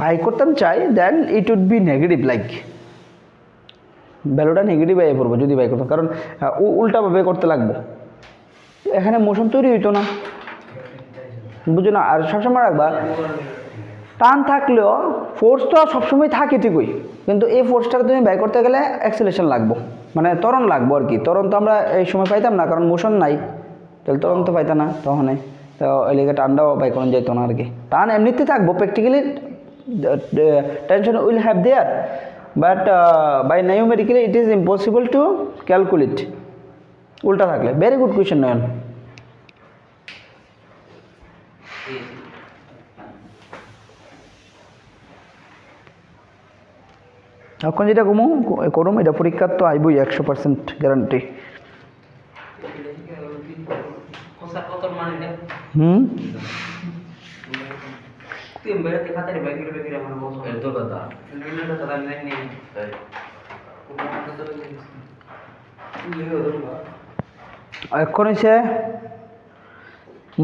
বাই করতাম চাই then it would be negative, like ভ্যালুটা নেগেটিভ আইয়ে পড়বো যদি বাই করতাম, কারণ উল্টাভাবে করতে লাগবো, এখানে মোশন তৈরি হইতো না, বুঝো না? আর সবসময় রাখবা টান থাকলেও ফোর্স তো সবসময় থাকে ঠিকই, কিন্তু এই ফোর্সটা তুমি বাই করতে গেলে অ্যাক্সিলারেশন লাগবো, মানে ত্বরণ লাগবো আর কি। ত্বরণ তো আমরা এই সময় পাইতাম না, কারণ মোশন নাই, তাহলে ত্বরণ তো পাইতাম না তখনই, তো ওই লিগে টানটাও বাই করানো যেত না আর কি। টান এমনিতে থাকবো, practically tension will have there, but by numerically it is impossible to calculate উল্টা থাকলে। Very good question Nayan. এখন যেটা করুম এটা পরীক্ষার তো আইবই 100% গ্যারান্টি। এখন হচ্ছে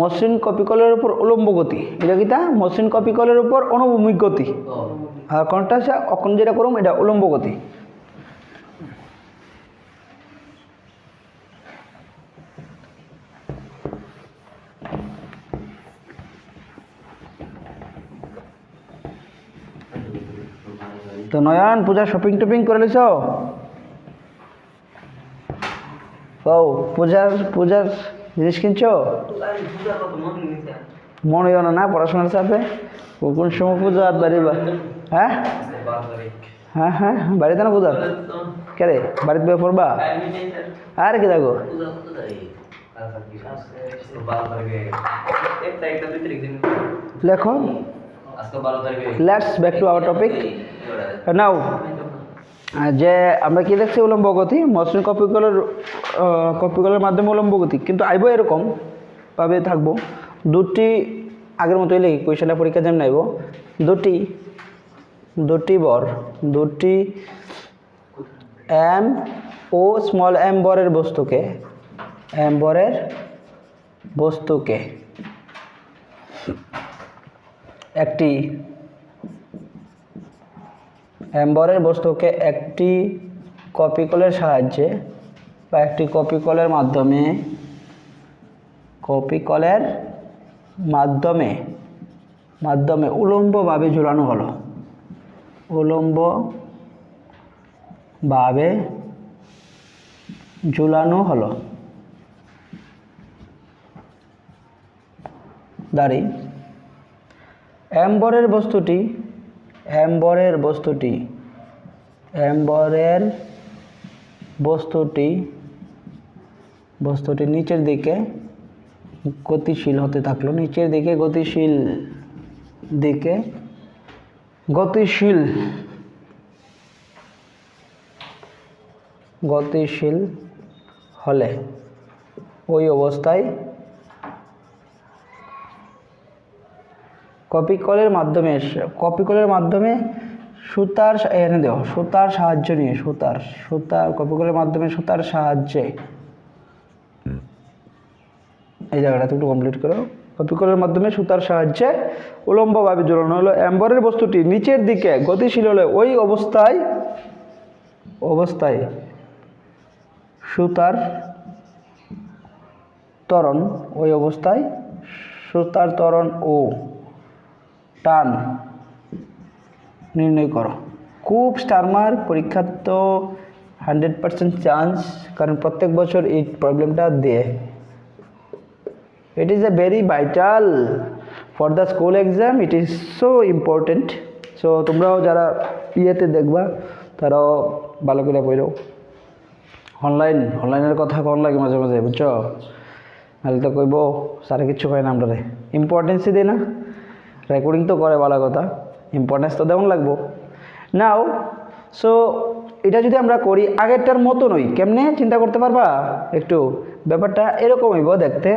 মসৃণ কপিকলের উপর উলম্ব গতি, এটা কিটা মসৃণ কপিকলের উপর অনুভূমিক গতি, আর কোনটা হচ্ছে এখন যেটা করুম এটা উলম্ব গতি। তো নয়ন পূজা শপিং টপিং করে লিছ? ও পূজার পূজার জিনিস কিনছো? মনে হয় না পড়াশোনার চাপে কোন সময় পুজো আর বাড়িবা? হ্যাঁ হ্যাঁ হ্যাঁ বাড়িতে না পূজা কে রে বাড়িতে বয়ে পড়বা? আর কি দেখো লেখো। Let's back to our topic now. যে আমরা কি দেখছি উলম্ব গতি, মসৃণ কপিকলের মাধ্যমে উলম্ব গতি, কিন্তু আইব এরকম ভাবে থাকবো দুটি আগের মতোই লিখি কোয়েশনটা পরীক্ষা যেমন আইব দুটি বর, দুটি এম ও স্মল এম বরের বস্তুকে একটি এম্বরের বস্তুকে একটি কপিকলের সাহায্যে বা একটি কপিকলের মাধ্যমে উলম্বভাবে ঝুলানো হলো দাঁড়ি এম্বরের বস্তুটি নিচের দিকে গতিশীল হতে থাকলো, গতিশীল হলে ওই অবস্থায় কপিকলের মাধ্যমে সুতার সাহায্য নিয়ে কপিকলের মাধ্যমে সুতার সাহায্যে এই জায়গাটা একটু কমপ্লিট করো। কপিকলের মাধ্যমে সুতার সাহায্যে উলম্বভাবে ঝুলানো হলো এম্বরের বস্তুটি নিচের দিকে গতিশীল হলে ওই অবস্থায় সুতার ত্বরণ ও টান নির্ণয় করো। খুব স্টার মার্ক, পরীক্ষা তো 100% চান্স, কারণ প্রত্যেক বছর এই প্রবলেমটা দেয়। It is a very vital for the school exam, it is so important. So তোমরাও যারা ইয়েতে দেখবা তারাও ভালো করে পড়ো। অনলাইনের কথা কম লাগে মাঝে মাঝে, বুঝছো? নাহলে তো কইব স্যারে কিচ্ছু কয় না, আমরা ইম্পর্টেন্সই দিই না। রেকর্ডিং তো করে ভালো কথা, ইম্পর্টেন্স তো দেওয়া লাগবো নাও। সো এটা যদি আমরা করি আগেরটার মতো নই, কেমনে চিন্তা করতে পারবা? একটু ব্যাপারটা এরকম হইব দেখতে।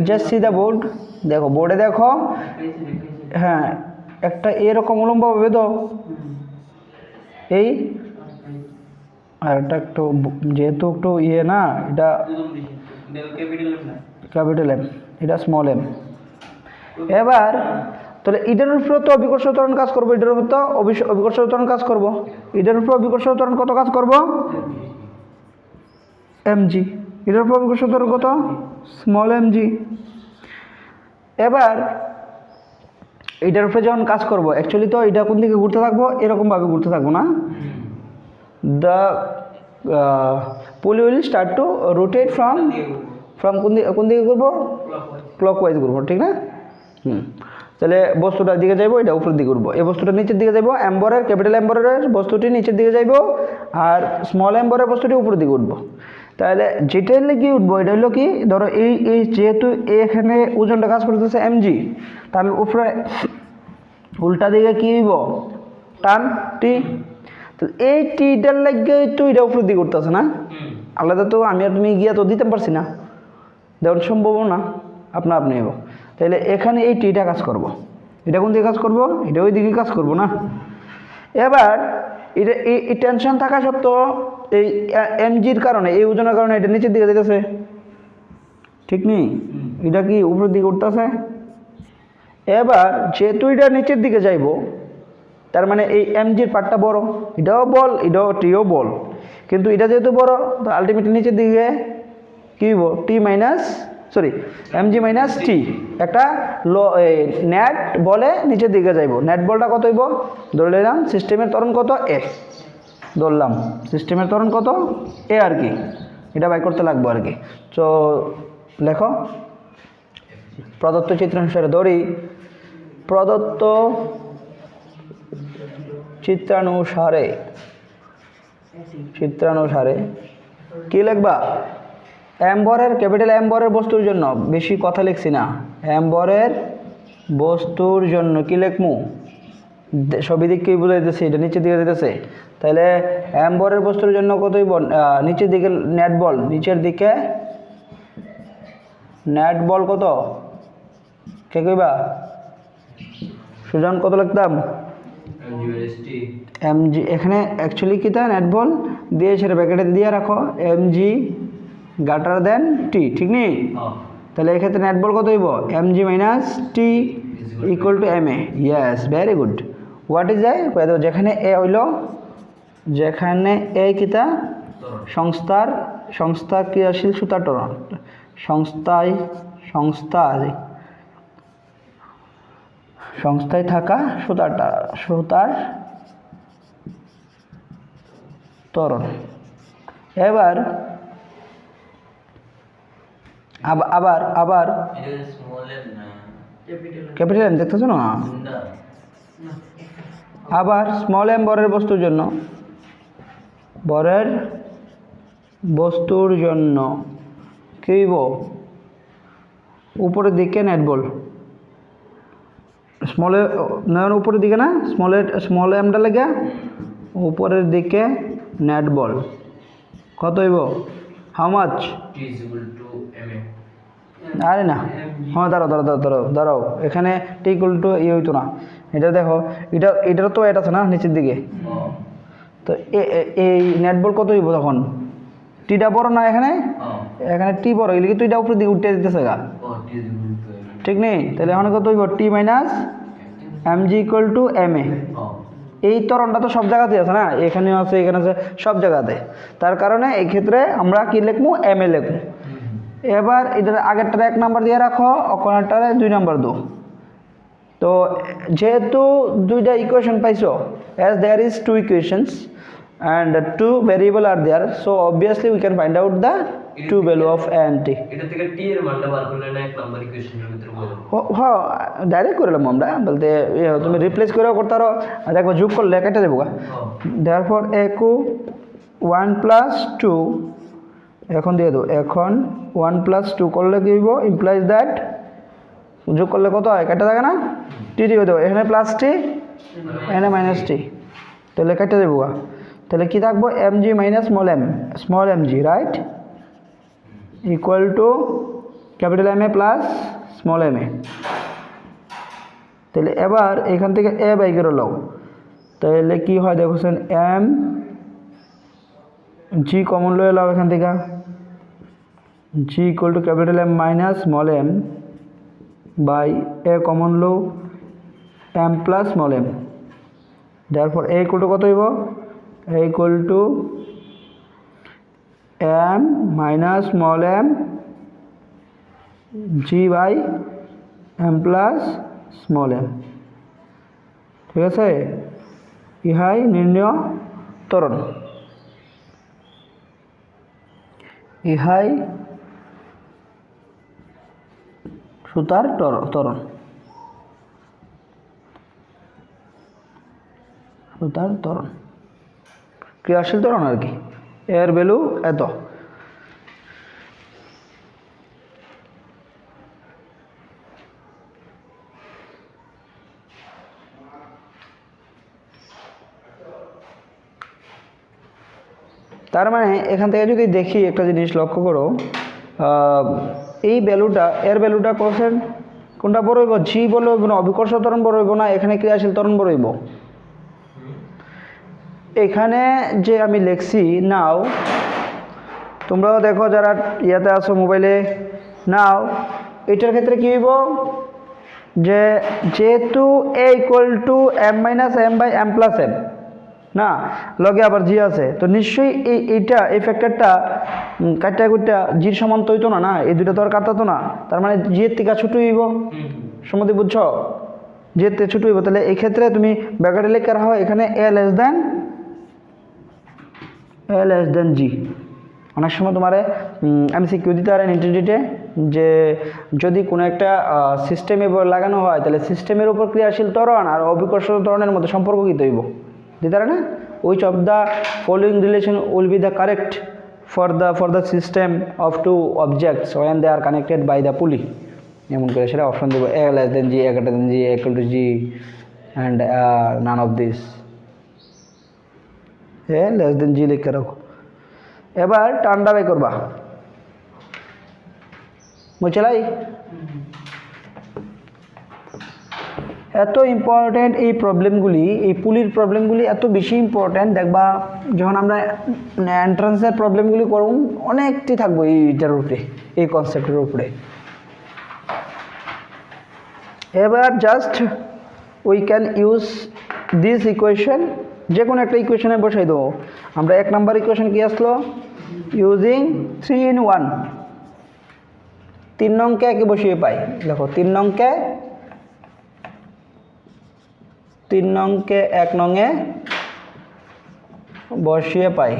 জাস্ট সি দ্য বোর্ড, দেখো বোর্ডে দেখো, হ্যাঁ একটা এরকম উলম্বভাবে দাও এই, আর এটা একটু যেহেতু একটু ইয়ে না, এটা ক্যাপিটাল এম, এটা স্মল এম। এবার তাহলে এটার উপরে তো অভিকর্ষ ত্বরণ কাজ করবো, এটার উপর তো অভিকর্ষ ত্বরণ কাজ করবো, এটার উপর অভিকর্ষ ত্বরণ কত কাজ করবো? এমজি। এটার উপর অভিকর্ষ ত্বরণ কত? Small MG. এবার এটার উপরে যখন কাজ করবো, অ্যাকচুয়ালি তো এটা কোন দিকে ঘুরতে থাকবো? এরকমভাবে ঘুরতে থাকবো না? The pulley will start to rotate from কোন দিকে ঘুরবো? ক্লকওয়াইজ ঘুরবো, ঠিক না? তাহলে বস্তুটার দিকে যাইবো, এটা উপরের দিকে উঠবো। এই বস্তুটা নিচের দিকে যাইবো, ক্যাপিটাল এম্বরের বস্তুটি নিচের দিকে যাইবো, আর স্মল এম্বরের বস্তুটি উপরের দিকে উঠবো। তাহলে যেটা কি উঠবো, এটা হলো কি, ধরো এই যেহেতু এখানে ওজনটা কাজ করতেছে এমজি, তাহলে উপরে উল্টা দিকে কি হইব? টান টি। তো এই টিটার লাগে তো এটা উপরের দিকে উঠতেছে না, আলাদা তো আমি আর তুমি গিয়া তো দিতে পারছি না, দেওয়ার সম্ভব না, আপনি হইব। তাহলে এখানে এই টিটা কাজ করব, এটা কোন দিকে কাজ করবো, এটা ওই দিকে কাজ করবো না। এবার এটা এই টেনশন থাকা সত্ত্বেও এই এমজির কারণে, এই ওজনের কারণে এটা নিচের দিকে যেতেছে, ঠিক নেই? এটা কি উপরের দিকে উঠতেছে। এবার যেহেতু এটা নিচের দিকে যাইব, তার মানে এই এমজির পার্টটা বড়, এটাও বল, এটাও টিও বল, কিন্তু এটা যেহেতু বড় তো আলটিমেটলি নিচের দিকে কী হইব, T minus sorry MG minus টি, একটা নেট বলে নিচের দিকে যাইব। নেট বলটা কত হইব, ধরে নিলাম সিস্টেমের ত্বরণ কত এ, ধরলাম সিস্টেমের ত্বরণ কত এ আর কি, এটা বাই করতে লাগবো আর কি। তো লেখো প্রদত্ত চিত্রানুসারে ধরি, প্রদত্ত চিত্রানুসারে কি লিখবা, এম্বরের ক্যাপিটাল এম্বরের বস্তুর জন্য, বেশি কথা লিখছি না, এম্বরের বস্তুর জন্য কি লিখমু, সবই দিক কি বুঝাইতেছে, এটা নিচের দিকে দিতেছে, তাহলে এম্বরের বস্তুর জন্য কতই বল, নিচের দিকে নেট বল, নিচের দিকে নেট বল কত, কে কইবা, সুজন কত লিখতাম, এমজি, এখানে অ্যাকচুয়ালি কি তা নেট বল দিয়ে সেটা ব্র্যাকেটে দিয়ে রাখো, এমজি গ্রেটার দেন টি, ঠিক নেই? তাহলে এক্ষেত্রে নেট বল কত হইব, MG minus T equal to M A. Yes, very good. What is A, যেখানে এ হইল, যেখানে এ কিতা সংস্থার ক্রিয়াশীল সুতার ত্বরণ, সংস্থায় থাকা সুতার ত্বরণ। এবার আবার ক্যাপিটাল এম দেখতেছো না, আবার স্মল এম বরের বস্তুর জন্য কি হইব, উপরের দিকে নেট বল, উপরের দিকে না, স্মল এমটা লেগে উপরের দিকে নেট বল কত হইব, হাউ মাচ, আরে না, হ্যাঁ দাঁড়াও, এখানে টি ইকুয়াল টু ই হইতো না, এটা দেখো, এটার তো এটা আছে না নিচের দিকে, তো এই নেট বল কত হইব তখন, টিটা বড় না, এখানে টি বড়, এগুলি তো এটা উপরের দিকে উঠে দিতেছে গা, ঠিক নেই? তাহলে এখন কত হইব, T minus M G equal to M A. এই ত্বরণটা তো সব জায়গাতে আছে না, এখানেও আছে, এখানে আছে, সব জায়গাতে, তার কারণে এই ক্ষেত্রে আমরা কি লিখবো, এম এ লিখবো। এবার এটার আগেরটারে 1 নাম্বার দিয়ে রাখো, অকনারটারে 2 নাম্বার দাও। তো যেহেতু দুইটা ইকুয়েশন পাইছো, as there is 2 equations and 2 variable are there, so obviously we can find out the 2 value of a and t। এটা থেকে t এর মানটা বার করলে না 1 নাম্বার ইকুয়েশনের ভিতরে বলো, হ্যাঁ ডাইরেক্ট করলাম আমরা, বলতে তুমি রিপ্লেস করেও করতে পারো, দেখো যোগ করলে কেটে দেবো, therefore একু 1 প্লাস 2 এখন দিয়ে দাও, এখন 1 প্লাস 2 করলে কি হইব, ইমপ্লাইজ দ্যাট, যোগ করলে কত হয়, কেটে থাকে না, টি দিয়ে দেবো, এখানে প্লাস টি এখানে মাইনাস টি, তাহলে কেটে দেবো, তাহলে কি থাকবো, M G minus small M G, right, equal to capital M A plus small M A. তাহলে এবার এখান থেকে এ বাই করে লও, তাহলে কি হয় দেখছেন, এম জি কমন লয়ে লাও এখান থেকে, G equal to capital M minus small M by A common লো M plus small M, therefore a equal to কত হইব, a equal to M minus small M G by M plus small M, ঠিক আছে? ইহাই নির্ণয় ত্বরণ, ইহাই সুতার ত্বরণ, ক্রিয়াশীল ত্বরণ আর কি, এর ভ্যালু এত। তার মানে এখান থেকে যদি দেখি একটা জিনিস লক্ষ্য করো, এই ভ্যালুটা, এর ভ্যালুটা কোসেন কোনটা বড় হইব, জি বড় হইব না অভিকর্ষ ত্বরণ বড় হইব না এখানে ক্রিয়াশীল ত্বরণ বড় হইব? এখানে যে আমি লিখছি নাও, তোমরাও দেখো যারা ইয়াতে আছো মোবাইলে, নাও এটার ক্ষেত্রে কি হইব যে যেহেতু A equal to M minus M by M plus M না, লগে আবার জি আছে, তো নিশ্চয়ই এই ফ্যাক্টরটা কাটা কুটা জির সমান তো হইতো না, না এই দুইটা তো আর কাটতো না, তার মানে জি এর থেকে ছোট হইব, সম্মতি বুঝছো, জি এর থেকে ছোট হইব। তাহলে এই ক্ষেত্রে তুমি ব্র্যাকেটে লিখে রাখো এখানে এ লেস দেন জি। অনেক সময় তোমার এমসিকিউ দিতে পারেন ইন্টারভিউতে যে যদি কোনো একটা সিস্টেমে লাগানো হয় তাহলে সিস্টেমের উপর ক্রিয়াশীল ত্বরণ আর অভিকর্ষ ত্বরণের মধ্যে সম্পর্ক কী হইব দিতে পারে না, which of the following relation will be the correct for the system of two objects when they are connected by the pulley, এমন করে সেটা অপশন দেবো A less than G, A greater than G, equal to G and none of this, A less than G লিখে রাখো। এবার টানটা by করবা, বুঝলাই? এত ইম্পর্টেন্ট এই প্রবলেমগুলি, এই পুলির প্রবলেমগুলি এত বেশি ইম্পর্টেন্ট, দেখবা যখন আমরা এন্ট্রান্সের প্রবলেমগুলি করব অনেকটি থাকবো এইটার উপরে, এই কনসেপ্টের উপরে। এবার just we can use this equation, যে কোনো একটা ইকুয়েশনে বসাই দেবো আমরা। 1 নম্বর ইকুয়েশন কি আসলো, ইউজিং 3 in 1, 3 নংকে একে বসিয়ে পাই, দেখো 3 নংকে 1 নংয়ে বসিয়ে পাই,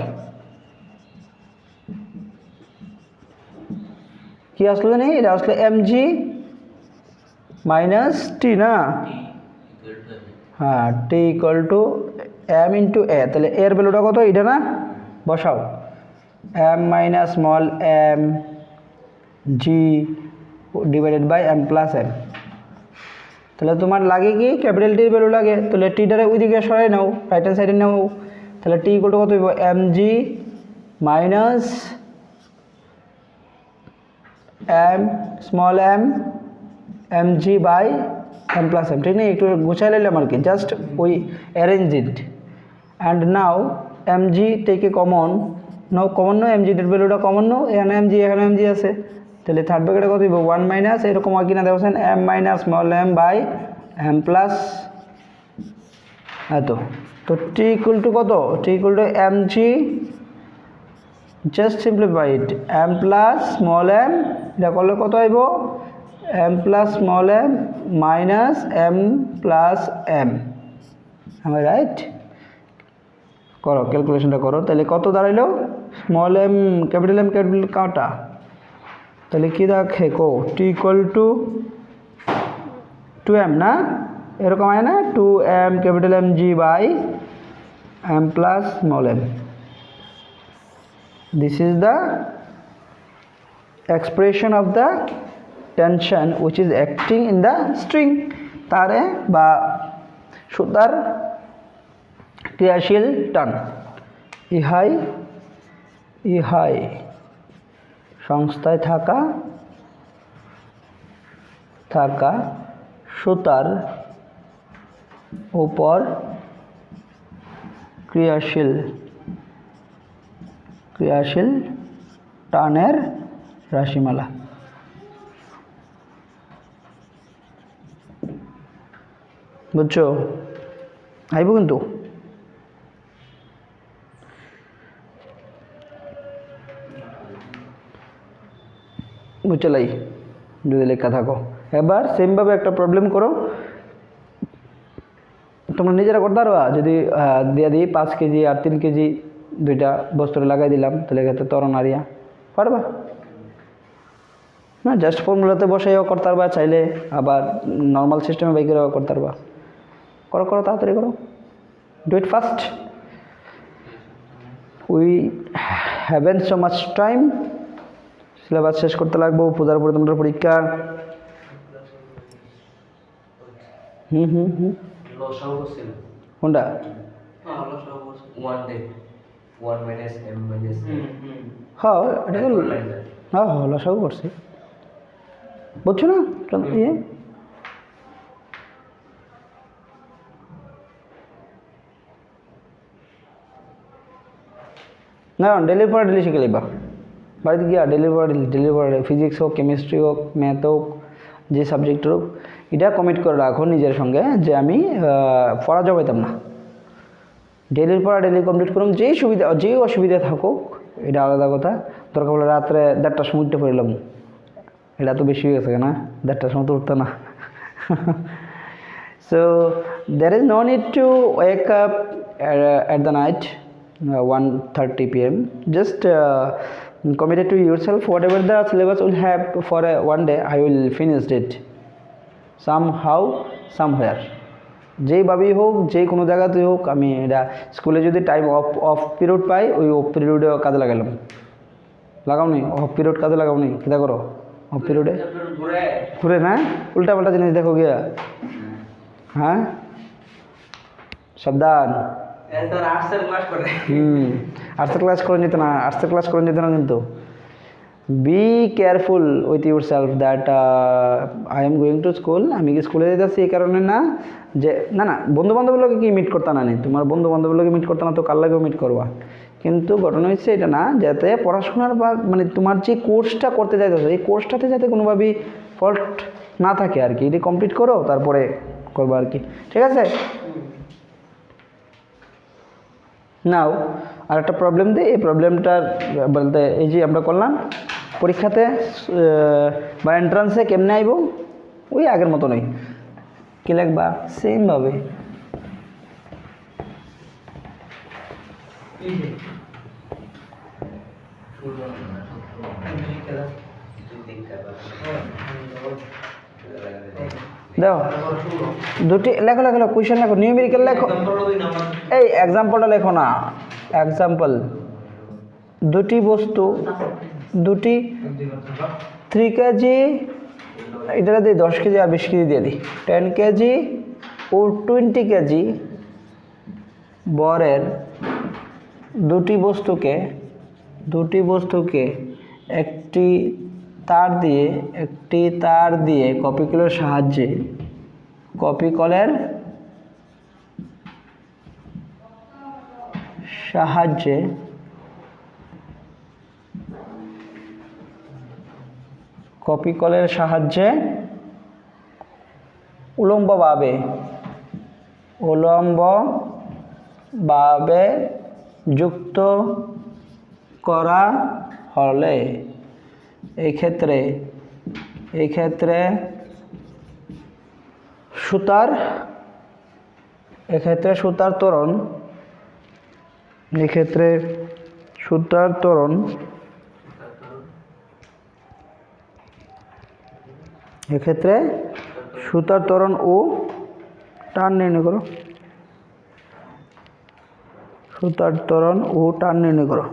কি আসলো জানি, এটা আসলো mg মাইনাস টি না, হ্যাঁ T equal to M into A, তাহলে এর ভ্যালুটা কত এটা না, বসাও M minus small M G divided by M plus M. তাহলে তোমার লাগে কি ক্যাপিটাল টির ভ্যালু লাগে, তাহলে টিটারে ওইদিকে সরাই নাও, রাইট হ্যান্ড সাইডে নাও, তাহলে টি ইকুয়াল টু কত হইব M G minus M small M G by M plus M, ঠিক নেই, একটু গুছাই নিলাম আর কি, just we arrange it and now M G থেকে কমন নাও, কমন নো এম জির ভ্যালুটা কমন নো, এখানে এম জি আছে, তাহলে থার্ড ব্র্যাকেটে কত দিব 1 মাইনাস এরকম আর কিনা দেখছেন M minus small M by M plus এত, তো টি ইকুয়াল টু কত, T equal to M G just simplify it M plus small M, এটা করলে কত আইব M plus small M minus M plus M, আমার রাইট, করো ক্যালকুলেশনটা করো, তাহলে কত দাঁড়াইলো স্মল এম ক্যাপিটাল কাটা, তাহলে কি দেখে কো টি ইকুয়াল টু 2m না, এরকম হয় না, 2m capital M G by M plus small M, this is the expression of the tension which is acting in the string, তারে বা সুতার ক্রিয়াশীল টান, ইহাই সংস্থায় থাকা সুতার উপর ক্রিয়াশীল টানের রাশিমালা। বুঝছো, আইব কিন্তু বুঝলাই যদি লেখা থাকো। এবার সেমভাবে একটা প্রবলেম করো, তোমরা নিজেরা করতে পারবা, যদি দিয়ে দিই 5 কেজি আর 3 কেজি দুইটা বস্তুরে লাগাই দিলাম, তাহলে এক্ষেত্রে ত্বরণ আরিয়া পারবা না, জাস্ট ফর্মুলাতে বসাইও করতে পারবা, চাইলে আবার নর্মাল সিস্টেমে বাই করেও করতে পারবা। করো তাড়াতাড়ি করো, do it fast, we haven't so much time, syllabus শেষ করতে লাগবো, পূজার পরে তোমাদের পরীক্ষা। কোনটা হ্যাঁ এটা তো হ্যাঁ লসাগু করছি, বুঝছো না ইয়ে না ডেলির পরে ডেলি শিখে লিবা বাড়িতে গিয়া ডেলির পরে ফিজিক্স হোক কেমিস্ট্রি হোক ম্যাথ হোক যে সাবজেক্ট হোক এটা কমিট করে রাখো নিজের সঙ্গে যে আমি পড়া জবাইতাম না ডেলির পর ডেলি কমপ্লিট করুন যেই অসুবিধা থাকুক এটা আলাদা কথা দরকার বলে রাত্রে 1:30টার সময় উঠতে পড়লাম এটা তো বেশি হয়ে গেছে না 1:30টার সময় তো উঠতো না so there is no need to wake up at the night 1:30 p.m. just committed to yourself whatever the syllabus will have for one day I will finish it somehow somewhere যেইভাবেই হোক যে কোনো জায়গাতেই হোক আমি এটা স্কুলে যদি টাইম অফ পিরিয়ড পাই ওই অফ পিরিয়ডে কাজে লাগালাম লাগাও নি অফ পিরিয়ড কাজে লাগাও নি কী করো অফ পিরিয়ডে ঘুরে না উল্টাপাল্টা জিনিস দেখো গিয়া হ্যাঁ সাবধান আর্টসের ক্লাস করে নিত না কিন্তু be careful with your self that I am going to school আমি কি স্কুলে যেতেছি এই কারণে না যে না বন্ধু বান্ধবগুলোকে কি মিট করতে না নি তোমার বন্ধু বান্ধবগুলোকে মিট করতে না তো কার লাগেও মিট করবা কিন্তু ঘটনা হচ্ছে এটা না যাতে পড়াশোনার বা মানে তোমার যে কোর্সটা করতে চাইতেছো এই কোর্সটাতে যাতে কোনোভাবেই ফল্ট না থাকে আর কি এটি কমপ্লিট করো তারপরে করবো আর কি ঠিক আছে নাও আর একটা প্রবলেম দিই এই প্রবলেমটার বলতে এই যে আমরা করলাম পরীক্ষাতে বা এন্ট্রান্সে কেমনে আইব ওই আগের মতো নয় কী লিখবা সেমভাবে দেখো দুটি লেখো কোয়েশ্চেন লেখো নিউমেরিক্যাল লেখো এই এক্সাম্পলটা লেখো না এক্সাম্পল দুটি বস্তু 3 কেজি এটা দিই 10 কেজি আর 20 কেজি দিয়ে দিই 10 কেজি ও 20 কেজি বরের দুটি বস্তুকে একটি তার দিয়ে কপিকলের সাহায্যে কপিকলের সাহায্যে উলম্বভাবে যুক্ত করা হলে এই ক্ষেত্রে সুতার ত্বরণ ও টান নির্ণয় করো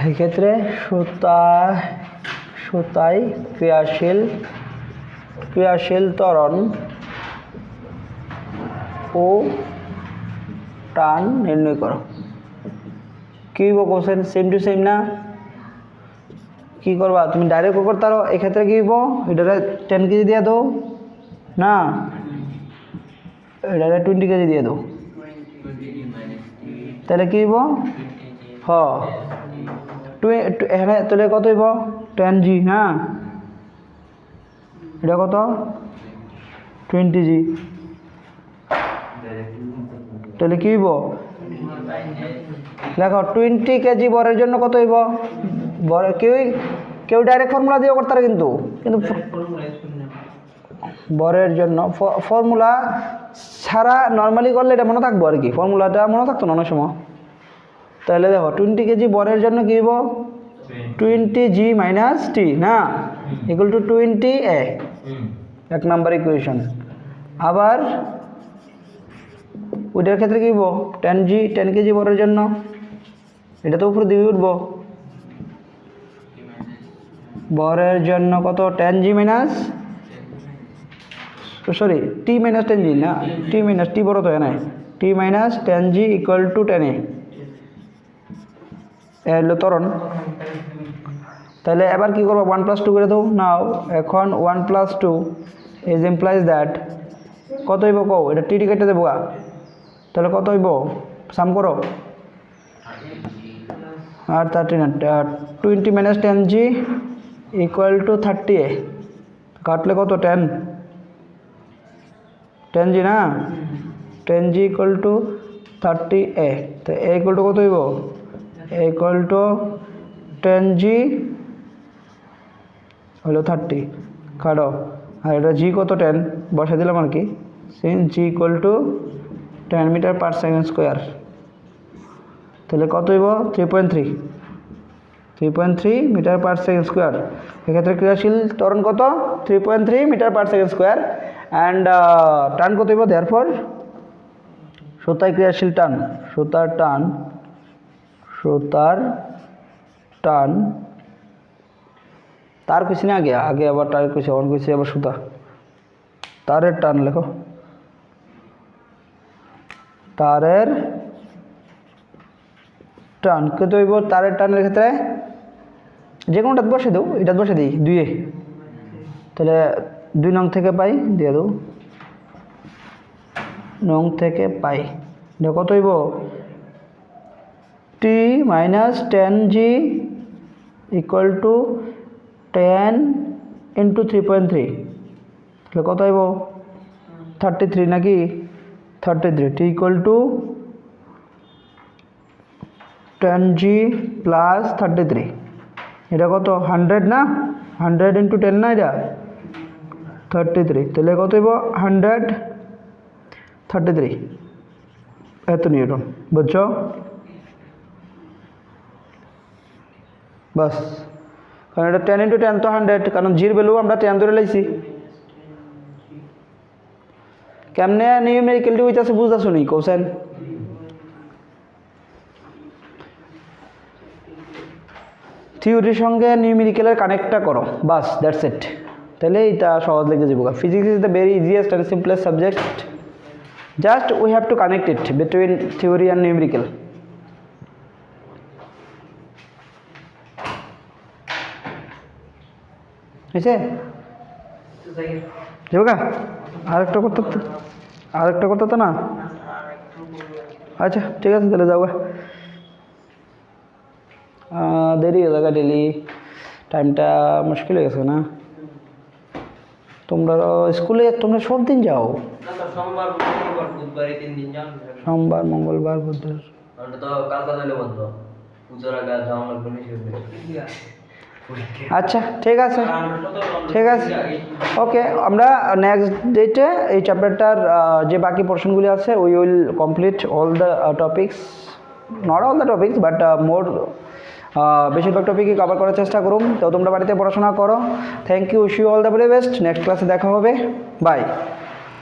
এক্ষেত্রে সুতায় ক্রিয়াশীল ত্বরণ ও টান নির্ণয় করো কি কোশ্চেন সেম টু সেম না কি করবা তুমি ডাইরেক্ট করতে পারো এক্ষেত্রে কি হইব এটা 10 কেজি দিয়ে দাও না এটা 20 কেজি দিয়ে দাও তাহলে কি হইব এখানে তাহলে কত হইব 10G না এটা কত 20G তাহলে কি হইব দেখো 20 কেজি বরের জন্য কত হইব বরের কেউ ডাইরেক্ট ফর্মুলা দিয়ে করতে পারে কিন্তু বরের জন্য ফর্মুলা ছাড়া নর্মালি করলে এটা মনে থাকবো আর কি ফর্মুলাটা মনে থাকতো না অনেক সময় তাহলে দেখো 20 কেজি বরের জন্য কি হইব 20G - T না ইকুয়াল টু 20A এক নাম্বার ইকুয়েশন আবার ওইটার ক্ষেত্রে কি হইব 10 কেজি বরের জন্য এটা তো উপরে দিয়ে উঠবো বরের জন্য কত 10G সরি T - 10G না T বড় তো না T - 10G equal to 10A হলো ত্বরণ তাহলে এবার কি করবো 1+2 করে দাও নাও এখন 1+2 ইজ ইমপ্লাইজ দ্যাট কত হইব কও এটা টি কেটে দেবো তাহলে কত হইব সাম করো আর 20 minus 10g equal to 30a কাটলে কত 10g না 10g ইকুয়াল টু 30a তো a ইকুয়াল টু কত হইব a ইকুয়াল টু 10g হলো 30 কাটো আর এটা g কত 10 বসে দিলাম আর কি since g equal to 10 metre per second square তাহলে কত হইব 3.3 মিটার পার সেকেন্ড স্কোয়ার এক্ষেত্রে ক্রিয়াশীল ত্বরণ কত 3.3 metre per second square and টান কত হইব দেয়ারফর সুতায় ক্রিয়াশীল টান সুতার টান তার কিছু না আগে আবার টার কিছু অন কিছু আবার সুতা তারের টান লেখো তারের টান কত হইব তারের টানের ক্ষেত্রে যে কোনোটা বসে দেও এটা বসে দিই 2 তাহলে 2 নং থেকে পাই দিয়ে দেও নং থেকে পাই এটা কত হইব t minus 10g equal to 10 into 3.3 তাহলে কত হইব 33 নাকি 33 t equal to 10g plus 33 এটা কত 100 না 100 ইন্টু 10 না এটা 33 তাহলে কত হইব 133 এত নিউটন বুঝছো বাস কারণ এটা 10 ইন্টু 10 তো 100 কারণ জির ভ্যালু আমরা 10 ধরে লাইছি কেমনে নিউমেরিক্যালটি হইতাছে বুঝাছো নি কোশ্চেন থিওরির সঙ্গে নিউমেরিক্যালের কানেক্টটা করো বাস দ্যাটস ইট তাহলে এটা সহজ লেগে যাবে physics is the very easiest and simplest subject just we have to connect it between theory and numerical হয়েছে যাবো গা আরেকটা করতে তো না আচ্ছা ঠিক আছে তাহলে যাবো দেরি হয়ে যাবে ডেলি টাইমটা মুশকিল হয়ে গেছে না তোমরা স্কুলে তোমরা সব দিন যাও সোমবার মঙ্গলবার বুধবার আচ্ছা ঠিক আছে ওকে আমরা নেক্সট ডেটে এই চ্যাপ্টারটার যে বাকি পোর্শনগুলি আছে we will complete all the topics not all the topics but মোর বেশিরভাগ টপিকই কভার করার চেষ্টা করুন তো তোমরা বাড়িতে পড়াশোনা করো thank you wish you all the very best next ক্লাসে দেখা হবে বাই